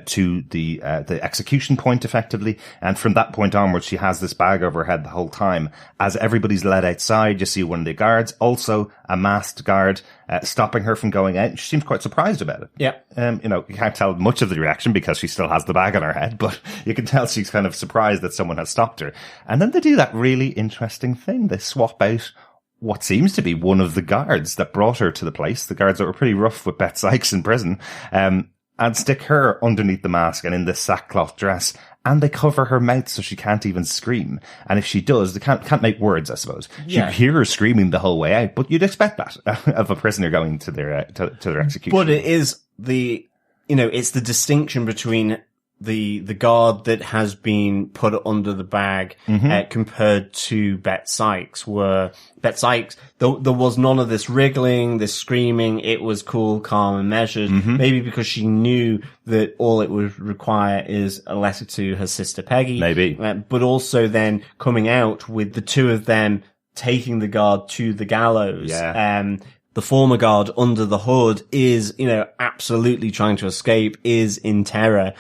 [SPEAKER 1] to the execution point, effectively. And from that point onwards, she has this bag over her head the whole time. As everybody's led outside, you see one of the guards, also a masked guard, stopping her from going out. She seems quite surprised about it.
[SPEAKER 4] Yeah.
[SPEAKER 1] You can't tell much of the reaction because she still has the bag on her head, but you can tell she's kind of surprised that someone has stopped her. And then they do that really interesting thing. They swap out what seems to be one of the guards that brought her to the place, the guards that were pretty rough with Bet Sykes in prison, and stick her underneath the mask and in this sackcloth dress, and they cover her mouth so she can't even scream. And if she does, they can't make words, I suppose. Yeah. You hear her screaming the whole way out, but you'd expect that of a prisoner going to their execution.
[SPEAKER 4] But it is it's the distinction between the guard that has been put under the bag compared to Bet Sykes, where Bet Sykes, there was none of this wriggling, this screaming. It was cool, calm, and measured. Maybe because she knew that all it would require is a letter to her sister Peggy.
[SPEAKER 1] Maybe.
[SPEAKER 4] But also then coming out with the two of them taking the guard to the gallows.
[SPEAKER 1] Yeah.
[SPEAKER 4] The former guard under the hood is, absolutely trying to escape, is in terror,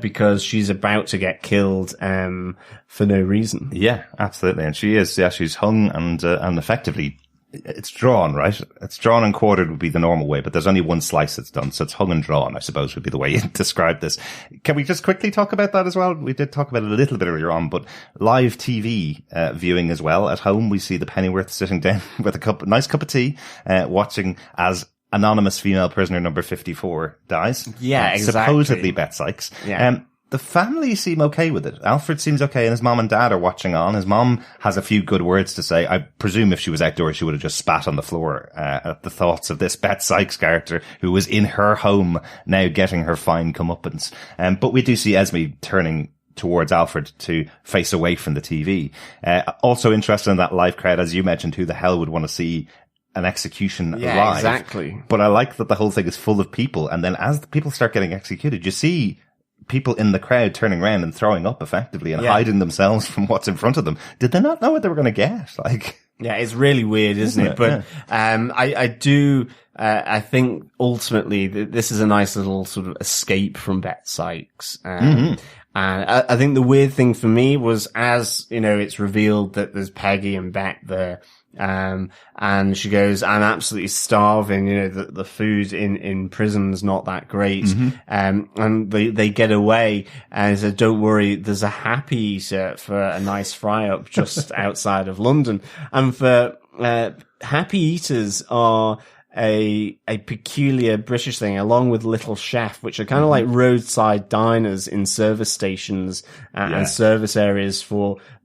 [SPEAKER 4] because she's about to get killed, for no reason.
[SPEAKER 1] Yeah, absolutely. And she is, she's hung and effectively, it's drawn, right? It's drawn and quartered would be the normal way, but there's only one slice that's done. So it's hung and drawn, I suppose, would be the way you describe this. Can we just quickly talk about that as well? We did talk about it a little bit earlier on, but live TV, viewing as well. At home, we see the Pennyworth sitting down with a nice cup of tea, watching as anonymous female prisoner number 54 dies.
[SPEAKER 4] Yeah, exactly.
[SPEAKER 1] Supposedly Beth Sykes.
[SPEAKER 4] Yeah.
[SPEAKER 1] The family seem okay with it. Alfred seems okay, and his mom and dad are watching on. His mom has a few good words to say. I presume if she was outdoors, she would have just spat on the floor at the thoughts of this Beth Sykes character who was in her home now getting her fine comeuppance. But we do see Esme turning towards Alfred to face away from the TV. Also interested in that live crowd, as you mentioned, who the hell would want to see an execution live?
[SPEAKER 4] Exactly.
[SPEAKER 1] But I like that the whole thing is full of people, and then as the people start getting executed, you see people in the crowd turning around and throwing up effectively and hiding themselves from what's in front of them. Did they not know what they were going to get?
[SPEAKER 4] Yeah, it's really weird, isn't it? But I think ultimately this is a nice little sort of escape from Beth Sykes. And I think the weird thing for me was, as you know, it's revealed that there's Peggy and Bet there. And she goes, I'm absolutely starving. You know, the food in prison's not that great. And they get away and said, don't worry, there's a Happy Eater for a nice fry up just outside of London. And for, Happy Eaters are a peculiar British thing, along with Little Chef, which are kind of like roadside diners in service stations and service areas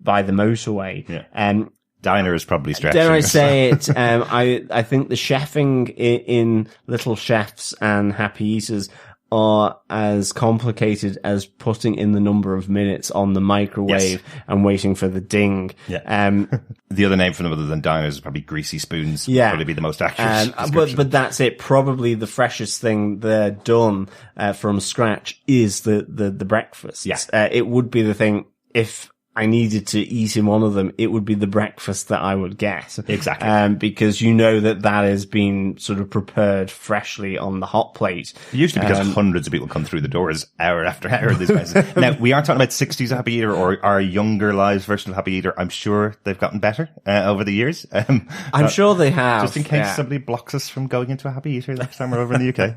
[SPEAKER 4] by the motorway.
[SPEAKER 1] Diner is probably stretching.
[SPEAKER 4] Dare I say it? I think the chefing in Little Chefs and Happy Eaters are as complicated as putting in the number of minutes on the microwave and waiting for the ding.
[SPEAKER 1] The other name for them other than diners is probably greasy spoons.
[SPEAKER 4] Yeah.
[SPEAKER 1] Would probably be the most accurate description.
[SPEAKER 4] But that's it. Probably the freshest thing they're done from scratch is the breakfast. It would be the thing if I needed to eat in one of them, it would be the breakfast that I would get.
[SPEAKER 1] Exactly.
[SPEAKER 4] Because you know that has been sort of prepared freshly on the hot plate.
[SPEAKER 1] Usually because hundreds of people come through the doors hour after hour in these places. Now, we are talking about 60s Happy Eater or our younger lives version of Happy Eater. I'm sure they've gotten better over the years.
[SPEAKER 4] I'm sure they have.
[SPEAKER 1] Just in case somebody blocks us from going into a Happy Eater next time we're over in the UK.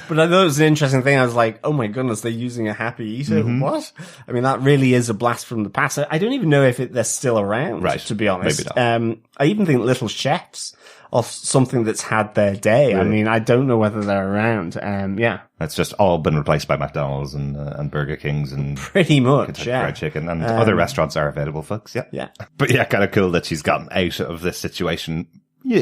[SPEAKER 4] But I thought it was an interesting thing. I was like, oh my goodness, they're using a Happy Eater? What? I mean, that really is a blast from the past. I don't even know if they're still around, to be honest.
[SPEAKER 1] Maybe not.
[SPEAKER 4] I even think Little Chefs are something that's had their day. Really? I mean, I don't know whether they're around.
[SPEAKER 1] It's just all been replaced by McDonald's and Burger Kings and
[SPEAKER 4] pretty much,
[SPEAKER 1] fried chicken, and other restaurants are available, folks. Yeah. But kind of cool that she's gotten out of this situation,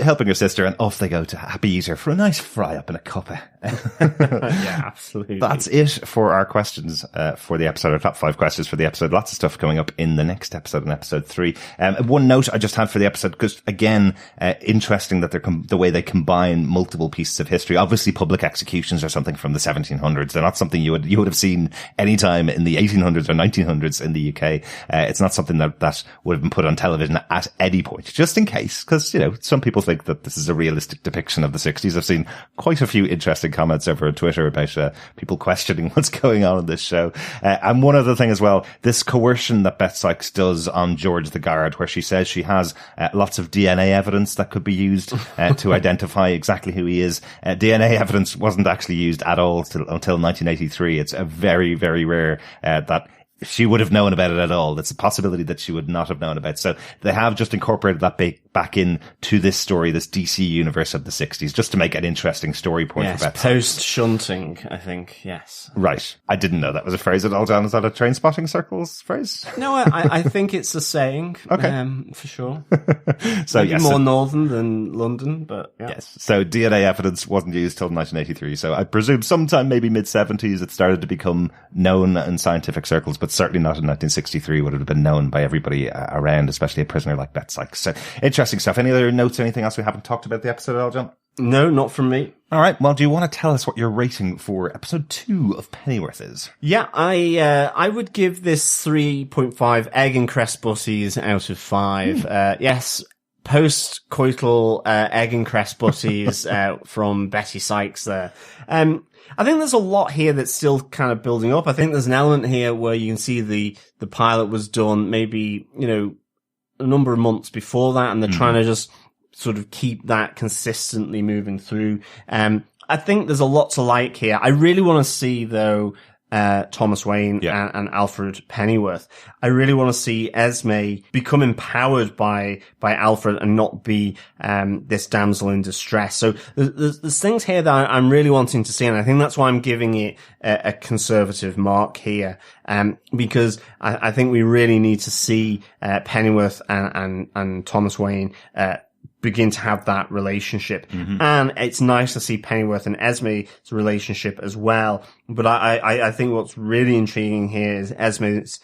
[SPEAKER 1] helping her sister, and off they go to Happy Eater for a nice fry up in a cuppa.
[SPEAKER 4] Yeah, absolutely.
[SPEAKER 1] That's it for our questions for the episode, our top 5 questions for the episode. Lots of stuff coming up in the next episode, in episode 3. One note I just had for the episode, because again, interesting that the way they combine multiple pieces of history. Obviously, public executions are something from the 1700s. They're not something you would have seen anytime in the 1800s or 1900s in the UK. It's not something that would have been put on television at any point, just in case, because some people think that this is a realistic depiction of the 60s. I've seen quite a few interesting comments over on Twitter about people questioning what's going on in this show. And one other thing as well, this coercion that Beth Sykes does on George the Guard, where she says she has lots of DNA evidence that could be used to identify exactly who he is. DNA evidence wasn't actually used at all until 1983. It's a very, very rare that she would have known about it at all. That's a possibility that she would not have known about. So they have just incorporated that back in to this story, this DC universe of the 60s, just to make an interesting story point for Beth.
[SPEAKER 4] Post-shunting, I think, yes.
[SPEAKER 1] Right. I didn't know that was a phrase at all, John. Is that a train spotting circles phrase?
[SPEAKER 4] No, I think it's a saying.
[SPEAKER 1] Okay.
[SPEAKER 4] For sure.
[SPEAKER 1] So
[SPEAKER 4] maybe more northern than London, but yeah.
[SPEAKER 1] Yes. So DNA evidence wasn't used till 1983. So I presume sometime maybe mid-70s it started to become known in scientific circles, but certainly not in 1963 would it have been known by everybody around, especially a prisoner like Beth Sykes. So interesting stuff. Any other notes, anything else we haven't talked about the episode at all, John?
[SPEAKER 4] No, not from me.
[SPEAKER 1] All right. Well, do you want to tell us what your rating for episode 2 of Pennyworth is?
[SPEAKER 4] Yeah, I would give this 3.5 egg and cress butties out of 5. Yes, post-coital egg and cress butties from Betty Sykes there. I think there's a lot here that's still kind of building up. I think there's an element here where you can see the pilot was done maybe, a number of months before that, and they're trying to just sort of keep that consistently moving through. I think there's a lot to like here. I really want to see, though, Thomas Wayne and Alfred Pennyworth. I really want to see Esme become empowered by Alfred and not be this damsel in distress. So there's things here that I'm really wanting to see, and I think that's why I'm giving it a conservative mark here, because I think we really need to see Pennyworth and Thomas Wayne begin to have that relationship. And it's nice to see Pennyworth and Esme's relationship as well. But I think what's really intriguing here is Esme's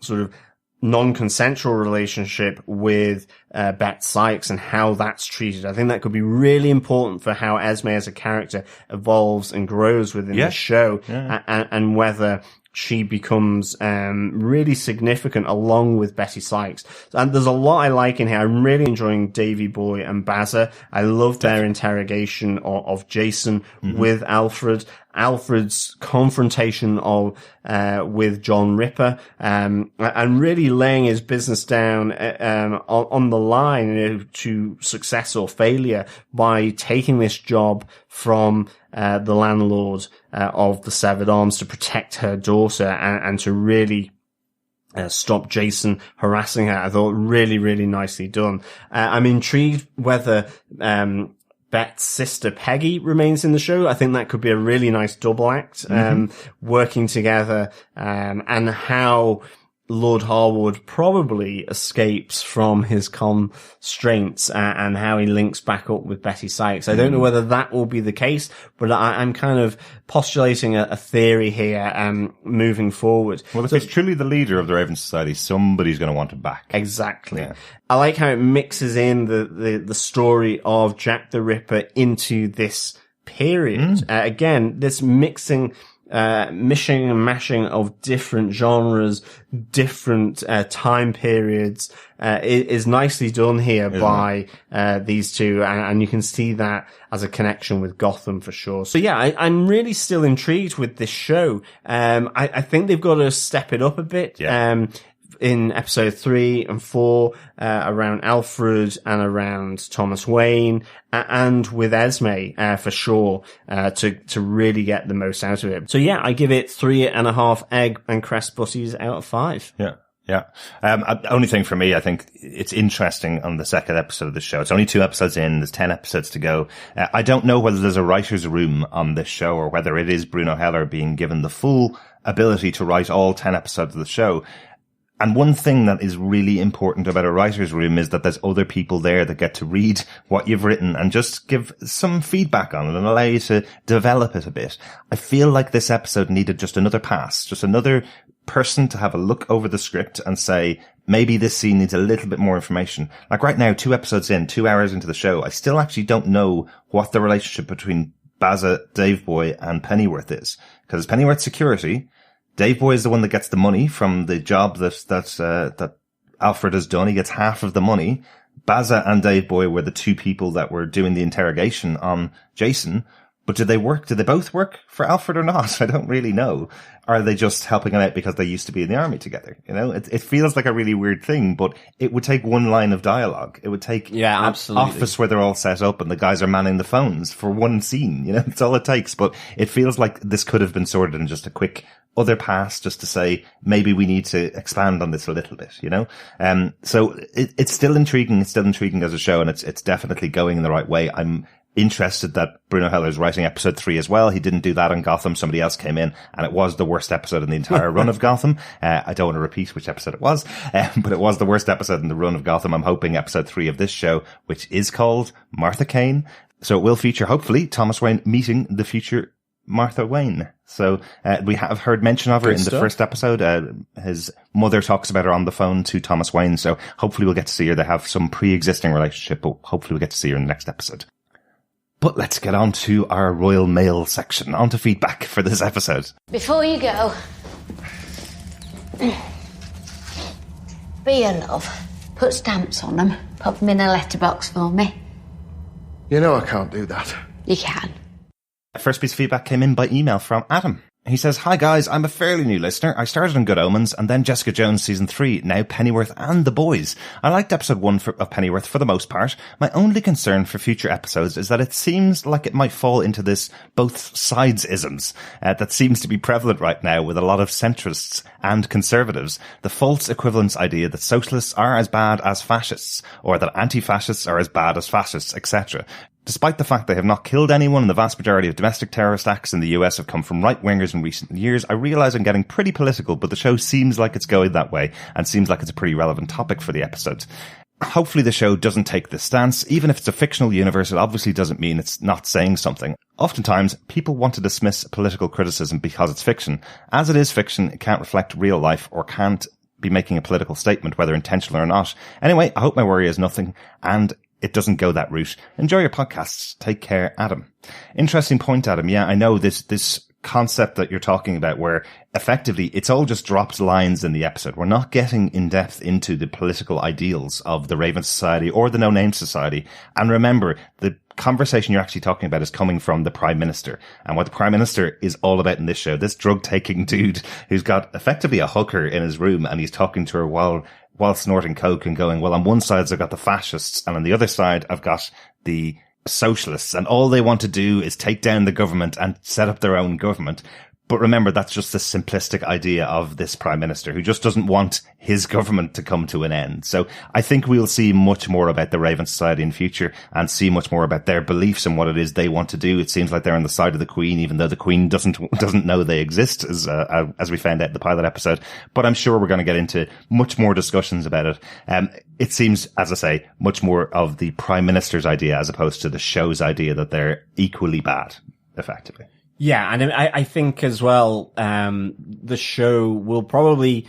[SPEAKER 4] sort of non-consensual relationship with Bet Sykes and how that's treated. I think that could be really important for how Esme as a character evolves and grows within the show, and whether she becomes really significant along with Betty Sykes. And there's a lot I like in here. I'm really enjoying Davy Boy and Bazza. I love their interrogation of Jason with Alfred. Alfred's confrontation with John Ripper, and really laying his business down on the line to success or failure by taking this job from the landlord of the Severed Arms to protect her daughter and to really stop Jason harassing her. I thought really, really nicely done. I'm intrigued whether Bet's sister Peggy remains in the show. I think that could be a really nice double act, working together, and how Lord Harwood probably escapes from his constraints, and how he links back up with Betty Sykes. I don't know whether that will be the case, but I'm kind of postulating a theory here, moving forward.
[SPEAKER 1] Well, if he's truly the leader of the Raven Society, somebody's going to want him back.
[SPEAKER 4] Exactly. Yeah. I like how it mixes in the story of Jack the Ripper into this period. Again, this mixing and mashing of different genres, different time periods, is nicely done here by these two, and you can see that as a connection with Gotham for sure. So yeah, I'm really still intrigued with this show. I think they've got to step it up a bit. In episode 3 and 4, around Alfred and around Thomas Wayne, and with Esme, for sure, to really get the most out of it. So yeah, I give it 3.5 egg and crest butties out of 5.
[SPEAKER 1] Yeah. Only thing for me, I think it's interesting on the second episode of the show. It's only 2 episodes in. There's 10 episodes to go. I don't know whether there's a writer's room on this show or whether it is Bruno Heller being given the full ability to write all 10 episodes of the show. And one thing that is really important about a writer's room is that there's other people there that get to read what you've written and just give some feedback on it and allow you to develop it a bit. I feel like this episode needed just another pass, just another person to have a look over the script and say, maybe this scene needs a little bit more information. Like right now, 2 episodes in, 2 hours into the show, I still actually don't know what the relationship between Bazza, Dave Boy and Pennyworth is. Because it's Pennyworth security. Dave Boy is the one that gets the money from the job that Alfred has done. He gets half of the money. Bazza and Dave Boy were the 2 people that were doing the interrogation on Jason. But did they work? Did they both work for Alfred or not? I don't really know. Are they just helping him out because they used to be in the army together? You know, it feels like a really weird thing, but it would take one line of dialogue. It would take an office where they're all set up and the guys are manning the phones for one scene. You know, it's all it takes. But it feels like this could have been sorted in just a quick other pass, just to say, maybe we need to expand on this a little bit, you know? So it's still intriguing. It's still intriguing as a show, and it's definitely going in the right way. I'm interested that Bruno Heller is writing episode 3 as well. He didn't do that on Gotham. Somebody else came in, and it was the worst episode in the entire run of Gotham. I don't want to repeat which episode it was, but it was the worst episode in the run of Gotham. I'm hoping episode 3 of this show, which is called Martha Kane. So it will feature, hopefully, Thomas Wayne meeting the future Martha Wayne. So we have heard mention of her in the first episode. His mother talks about her on the phone to Thomas Wayne. So hopefully we'll get to see her. They have some pre-existing relationship, but hopefully we'll get to see her in the next episode. But let's get on to our Royal Mail section, on to feedback for this episode.
[SPEAKER 5] Before you go, be a love. Put stamps on them. Pop them in a letterbox for me.
[SPEAKER 6] You know I can't do that.
[SPEAKER 5] You can.
[SPEAKER 1] First piece of feedback came in by email from Adam. He says, "Hi guys, I'm a fairly new listener. I started on Good Omens and then Jessica Jones season 3, now Pennyworth and The Boys. I liked episode 1 of Pennyworth for the most part. My only concern for future episodes is that it seems like it might fall into this both sides-isms that seems to be prevalent right now with a lot of centrists and conservatives. The false equivalence idea that socialists are as bad as fascists, or that anti-fascists are as bad as fascists, etc. Despite the fact they have not killed anyone and the vast majority of domestic terrorist acts in the US have come from right-wingers in recent years, I realise I'm getting pretty political, but the show seems like it's going that way and seems like it's a pretty relevant topic for the episode. Hopefully the show doesn't take this stance. Even if it's a fictional universe, it obviously doesn't mean it's not saying something. Oftentimes, people want to dismiss political criticism because it's fiction. As it is fiction, it can't reflect real life or can't be making a political statement, whether intentional or not. Anyway, I hope my worry is nothing, and it doesn't go that route. Enjoy your podcasts. Take care, Adam." Interesting point, Adam. Yeah, I know this concept that you're talking about where effectively it's all just dropped lines in the episode. We're not getting in depth into the political ideals of the Raven Society or the No Name Society. And remember, the conversation you're actually talking about is coming from the Prime Minister. And what the Prime Minister is all about in this show, this drug-taking dude who's got effectively a hooker in his room and he's talking to her while snorting coke and going, well, on one side I've got the fascists and on the other side I've got the socialists, and all they want to do is take down the government and set up their own government. But remember, that's just the simplistic idea of this Prime Minister who just doesn't want his government to come to an end. So I think we'll see much more about the Raven Society in future and see much more about their beliefs and what it is they want to do. It seems like they're on the side of the Queen, even though the Queen doesn't know they exist, as we found out in the pilot episode. But I'm sure we're going to get into much more discussions about it. It seems, as I say, much more of the Prime Minister's idea as opposed to the show's idea that they're equally bad, effectively.
[SPEAKER 4] Yeah, and I think as well, the show will probably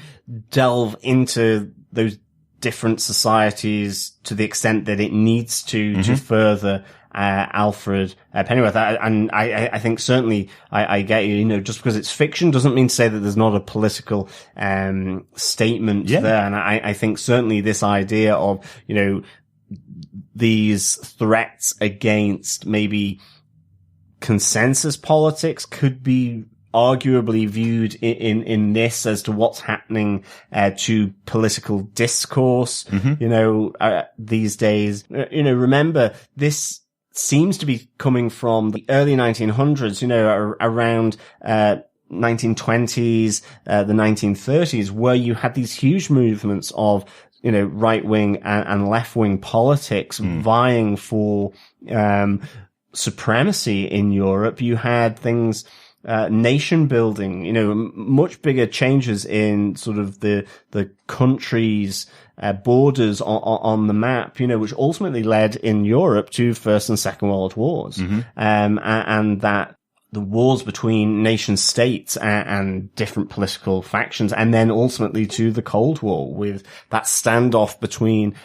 [SPEAKER 4] delve into those different societies to the extent that it needs to further Alfred Pennyworth. And I think certainly I get you, just because it's fiction doesn't mean to say that there's not a political statement there. And I think certainly this idea of, these threats against maybe consensus politics could be arguably viewed in this as to what's happening to political discourse, these days. Remember, this seems to be coming from the early 1900s, around 1920s, the 1930s, where you had these huge movements of right-wing and left-wing politics vying for supremacy in Europe. You had things, nation building, much bigger changes in sort of the country's borders on the map, which ultimately led in Europe to First and Second World Wars. And that the wars between nation states and different political factions, and then ultimately to the Cold War with that standoff between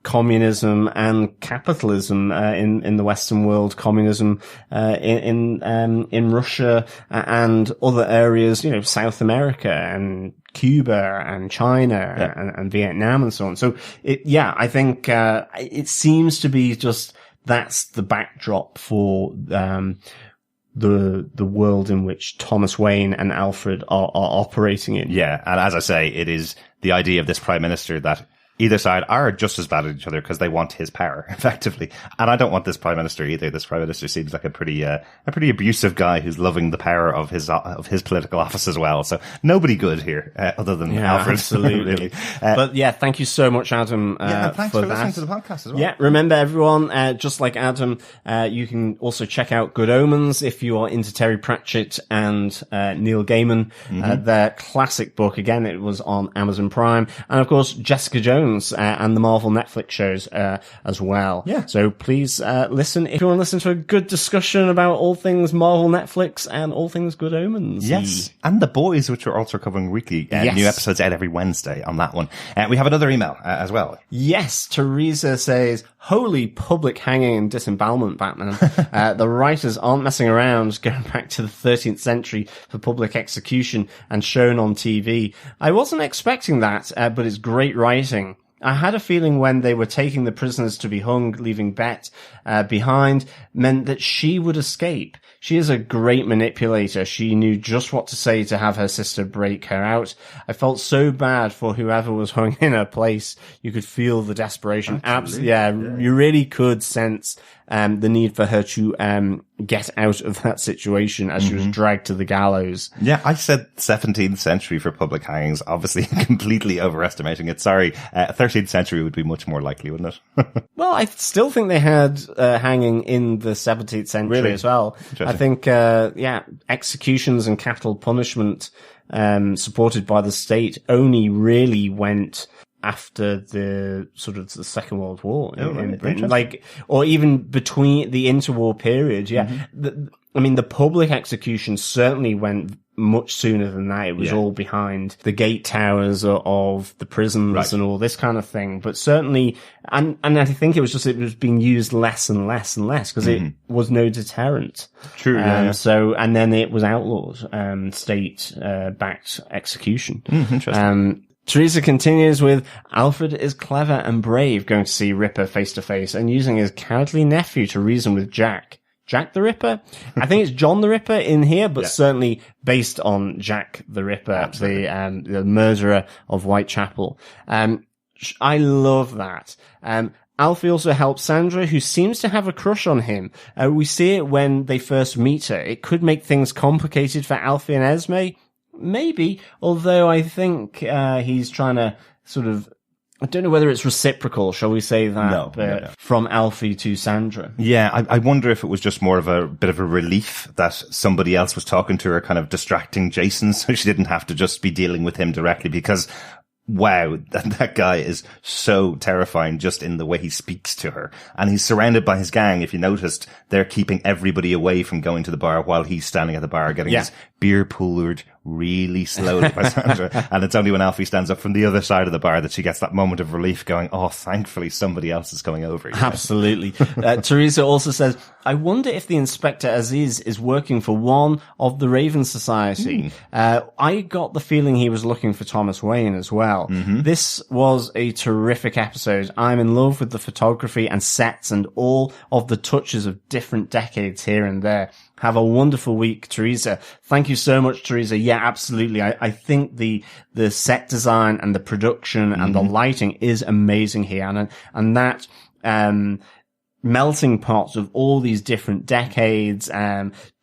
[SPEAKER 4] communism and capitalism in the Western world, communism in Russia and other areas, South America and Cuba and China and Vietnam and so on. So I think it seems to be just that's the backdrop for the world in which Thomas Wayne and Alfred are operating in.
[SPEAKER 1] Yeah, and as I say, it is the idea of this Prime Minister that either side are just as bad at each other because they want his power, effectively. And I don't want this Prime Minister either. This Prime Minister seems like a pretty abusive guy who's loving the power of his political office as well. So nobody good here, other than Alfred.
[SPEAKER 4] Absolutely.
[SPEAKER 1] Really.
[SPEAKER 4] But thank you so much, Adam,
[SPEAKER 1] thanks for listening
[SPEAKER 4] that.
[SPEAKER 1] to the podcast as well.
[SPEAKER 4] Yeah, remember everyone, just like Adam, you can also check out Good Omens if you are into Terry Pratchett and Neil Gaiman. Their classic book, again, it was on Amazon Prime. And of course, Jessica Jones and the Marvel Netflix shows as well. Yeah. So please listen if you want to listen to a good discussion about all things Marvel Netflix and all things Good Omens.
[SPEAKER 1] Yes. And The Boys, which we're also covering weekly. New episodes out every Wednesday on that one. We have another email as well.
[SPEAKER 4] Yes. Teresa says, holy public hanging and disembowelment, Batman. The writers aren't messing around going back to the 13th century for public execution and shown on TV. I wasn't expecting that, but it's great writing. I had a feeling when they were taking the prisoners to be hung, leaving Bet behind, meant that she would escape. She is a great manipulator. She knew just what to say to have her sister break her out. I felt so bad for whoever was hung in her place. You could feel the desperation. Absolutely. Yeah, you really could sense the need for her to get out of that situation as she was dragged to the gallows.
[SPEAKER 1] Yeah, I said 17th century for public hangings, obviously completely overestimating it. Sorry, 13th century would be much more likely, wouldn't it?
[SPEAKER 4] Well, I still think they had hanging in the 17th century as well. I think, executions and capital punishment supported by the state only really went after the sort of the Second World War in Britain, or even between the interwar period. Yeah. The public execution certainly went much sooner than that. It was all behind the gate towers of the prisons and all this kind of thing. But certainly, and I think it was being used less and less and less because it was no deterrent.
[SPEAKER 1] True.
[SPEAKER 4] So, and then it was outlawed, state, backed execution.
[SPEAKER 1] Interesting.
[SPEAKER 4] Teresa continues with, Alfred is clever and brave, going to see Ripper face to face and using his cowardly nephew to reason with Jack. Jack the Ripper? I think it's John the Ripper in here, but certainly based on Jack the Ripper, the murderer of Whitechapel. I love that. Alfie also helps Sandra, who seems to have a crush on him. We see it when they first meet her. It could make things complicated for Alfie and Esme. Maybe, although I think he's trying to sort of, I don't know whether it's reciprocal, shall we say that? No. From Alfie to Sandra.
[SPEAKER 1] Yeah, I wonder if it was just more of a bit of a relief that somebody else was talking to her, kind of distracting Jason, so she didn't have to just be dealing with him directly, because wow, that guy is so terrifying just in the way he speaks to her. And he's surrounded by his gang. If you noticed, they're keeping everybody away from going to the bar while he's standing at the bar getting his beer poured really slowly by Sandra. And it's only when Alfie stands up from the other side of the bar that she gets that moment of relief going, oh, thankfully somebody else is coming over.
[SPEAKER 4] Absolutely. Teresa also says, I wonder if the Inspector Aziz is working for one of the Raven Society. I got the feeling he was looking for Thomas Wayne as well. This was a terrific episode. I'm in love with the photography and sets and all of the touches of different decades here and there. Have a wonderful week, Teresa. Thank you so much, Teresa. Yeah, absolutely. I think the set design and the production and the lighting is amazing here. And that, melting pot of all these different decades,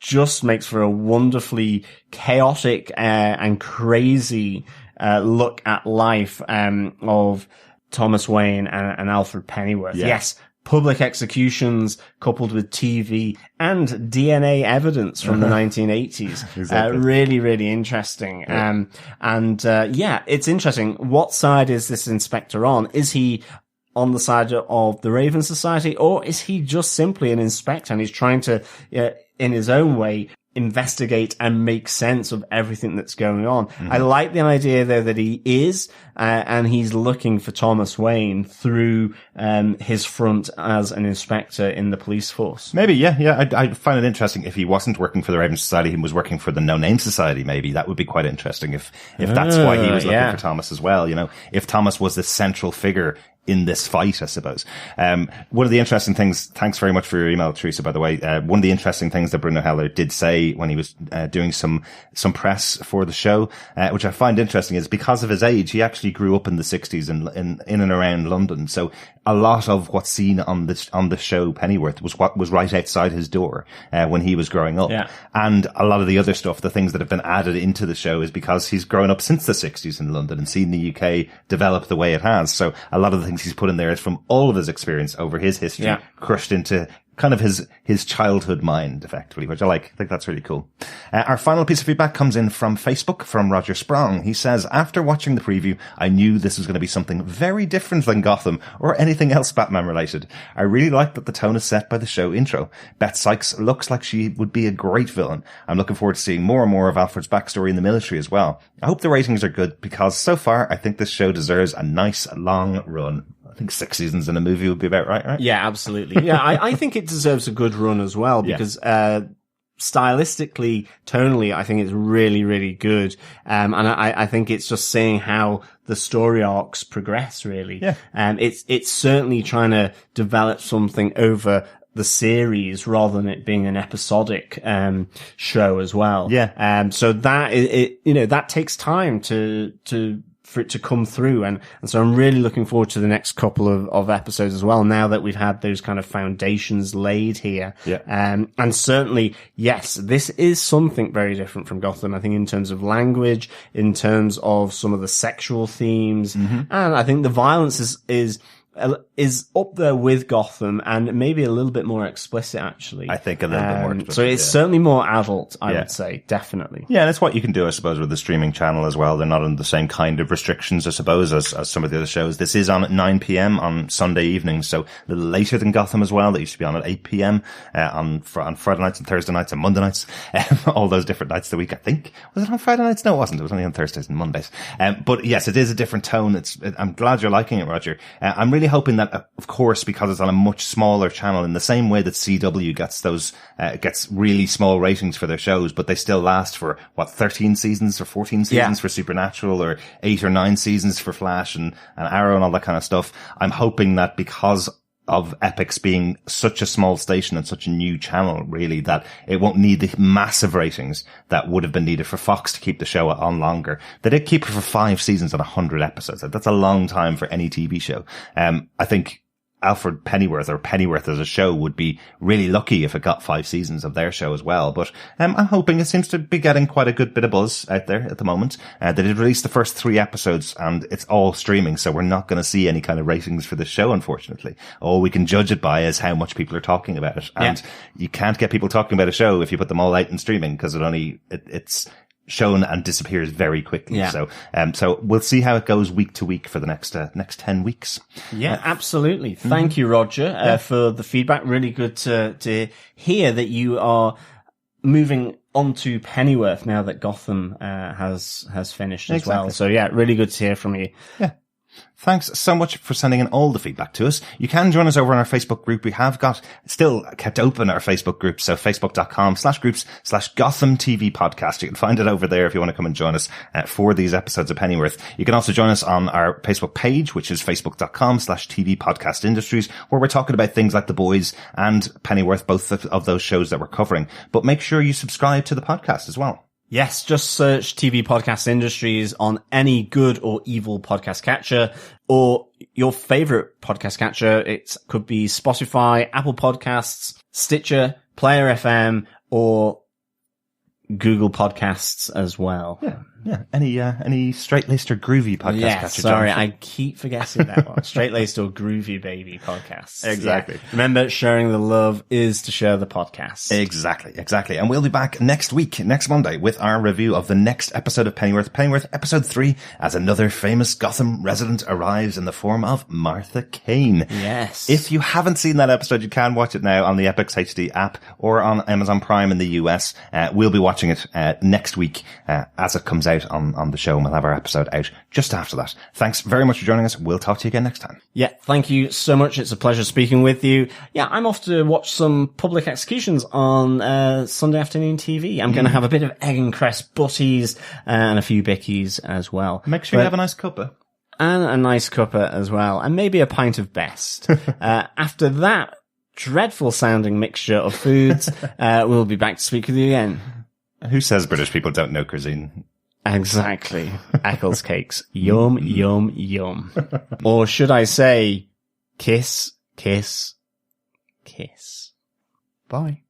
[SPEAKER 4] just makes for a wonderfully chaotic, and crazy, look at life, of Thomas Wayne and Alfred Pennyworth. Yes. Public executions coupled with TV and DNA evidence from the 1980s. Exactly. Really, really interesting. It's interesting. What side is this inspector on? Is he on the side of the Raven Society, or is he just simply an inspector and he's trying to, in his own way, investigate and make sense of everything that's going on? I like the idea though that he is, and he's looking for Thomas Wayne through, his front as an inspector in the police force.
[SPEAKER 1] Maybe, I find it interesting if he wasn't working for the Raven Society, he was working for the No Name Society. Maybe that would be quite interesting if that's why he was looking for Thomas as well. You know, if Thomas was the central figure in this fight, I suppose. One of the interesting things, thanks very much for your email, Teresa, by the way. One of the interesting things that Bruno Heller did say when he was doing some press for the show, which I find interesting, is because of his age, he actually grew up in the 60s in and around London. So a lot of what's seen on the show Pennyworth was what was right outside his door when he was growing up. Yeah. And a lot of the other stuff, the things that have been added into the show, is because he's grown up since the 60s in London and seen the UK develop the way it has. So a lot of the things he's put in there is from all of his experience over his history, crushed into kind of his childhood mind, effectively, which I like. I think that's really cool. Our final piece of feedback comes in from Facebook, from Roger Sprong. He says, after watching the preview, I knew this was going to be something very different than Gotham or anything else Batman related. I really like that the tone is set by the show intro. Beth Sykes looks like she would be a great villain. I'm looking forward to seeing more and more of Alfred's backstory in the military as well. I hope the ratings are good, because so far I think this show deserves a nice long run. I think 6 seasons in a movie would be about right?
[SPEAKER 4] Yeah, absolutely. Yeah, I think it deserves a good run as well, because stylistically, tonally, I think it's really, really good. And I think it's just saying how the story arcs progress, really.
[SPEAKER 1] Yeah.
[SPEAKER 4] It's certainly trying to develop something over the series rather than it being an episodic show as well.
[SPEAKER 1] Yeah.
[SPEAKER 4] So that that takes time for it to come through. And so I'm really looking forward to the next couple of episodes as well, now that we've had those kind of foundations laid here.
[SPEAKER 1] Yeah.
[SPEAKER 4] And certainly, yes, this is something very different from Gotham, I think, in terms of language, in terms of some of the sexual themes. And I think the violence is up there with Gotham, and maybe a little bit more explicit, actually.
[SPEAKER 1] I think a little bit more explicit.
[SPEAKER 4] So it's certainly more adult, I would say, definitely.
[SPEAKER 1] Yeah, that's what you can do, I suppose, with the streaming channel as well. They're not under the same kind of restrictions, I suppose, as some of the other shows. This is on at 9 p.m. on Sunday evenings, so a little later than Gotham as well. They used to be on at 8 p.m. On Friday nights and Thursday nights and Monday nights, all those different nights of the week, I think. Was it on Friday nights? No, it wasn't. It was only on Thursdays and Mondays. But yes, it is a different tone. I'm glad you're liking it, Roger. I'm really hoping that, of course, because it's on a much smaller channel, in the same way that CW gets really small ratings for their shows, but they still last for 13 seasons or 14 seasons for Supernatural, or 8 or 9 seasons for Flash and Arrow and all that kind of stuff. I'm hoping that because of Epix being such a small station and such a new channel, really, that it won't need the massive ratings that would have been needed for Fox to keep the show on longer. They did keep it for 5 seasons and 100 episodes. That's a long time for any TV show. I think Alfred Pennyworth, or Pennyworth as a show, would be really lucky if it got 5 seasons of their show as well. But I'm hoping it seems to be getting quite a good bit of buzz out there at the moment. They did release the first 3 episodes, and it's all streaming, so we're not going to see any kind of ratings for the show, unfortunately. All we can judge it by is how much people are talking about it. And you can't get people talking about a show if you put them all out in streaming, because it's shown and disappears very quickly.
[SPEAKER 4] Yeah.
[SPEAKER 1] So we'll see how it goes week to week for the next 10 weeks.
[SPEAKER 4] Yeah, absolutely. Thank you, Roger, for the feedback. Really good to hear that you are moving on to Pennyworth now that Gotham has finished as well. So yeah, really good to hear from you.
[SPEAKER 1] Yeah. Thanks so much for sending in all the feedback to us. You can join us over on our Facebook group. We have still kept open our Facebook group. So facebook.com/groups/Gotham TV podcast. You can find it over there if you want to come and join us for these episodes of Pennyworth. You can also join us on our Facebook page, which is facebook.com/TV podcast industries, where we're talking about things like The Boys and Pennyworth, both of those shows that we're covering. But make sure you subscribe to the podcast as well.
[SPEAKER 4] Yes, just search TV Podcast Industries on any good or evil podcast catcher, or your favorite podcast catcher. It could be Spotify, Apple Podcasts, Stitcher, Player FM, or Google Podcasts as well.
[SPEAKER 1] Yeah. Any straight-laced or groovy podcast catcher?
[SPEAKER 4] Sorry, I keep forgetting that one. Straight-laced or groovy baby podcasts.
[SPEAKER 1] Exactly.
[SPEAKER 4] Yeah. Remember, sharing the love is to share the podcast.
[SPEAKER 1] Exactly. And we'll be back next Monday, with our review of the next episode of Pennyworth episode 3, as another famous Gotham resident arrives in the form of Martha Kane.
[SPEAKER 4] Yes.
[SPEAKER 1] If you haven't seen that episode, you can watch it now on the Epix HD app or on Amazon Prime in the US. We'll be watching it next week as it comes out on the show, and we'll have our episode out just after that. Thanks very much for joining us. We'll talk to you again next time.
[SPEAKER 4] Yeah, thank you so much. It's a pleasure speaking with you. Yeah, I'm off to watch some public executions on Sunday afternoon TV. I'm going to have a bit of egg and cress butties and a few bickies as well.
[SPEAKER 1] Make sure you have a nice cuppa.
[SPEAKER 4] And a nice cuppa as well. And maybe a pint of best. After that dreadful sounding mixture of foods, we'll be back to speak with you again.
[SPEAKER 1] Who says British people don't know cuisine?
[SPEAKER 4] Exactly. Eccles cakes. Yum, yum, yum. Or should I say, kiss, kiss, kiss. Bye.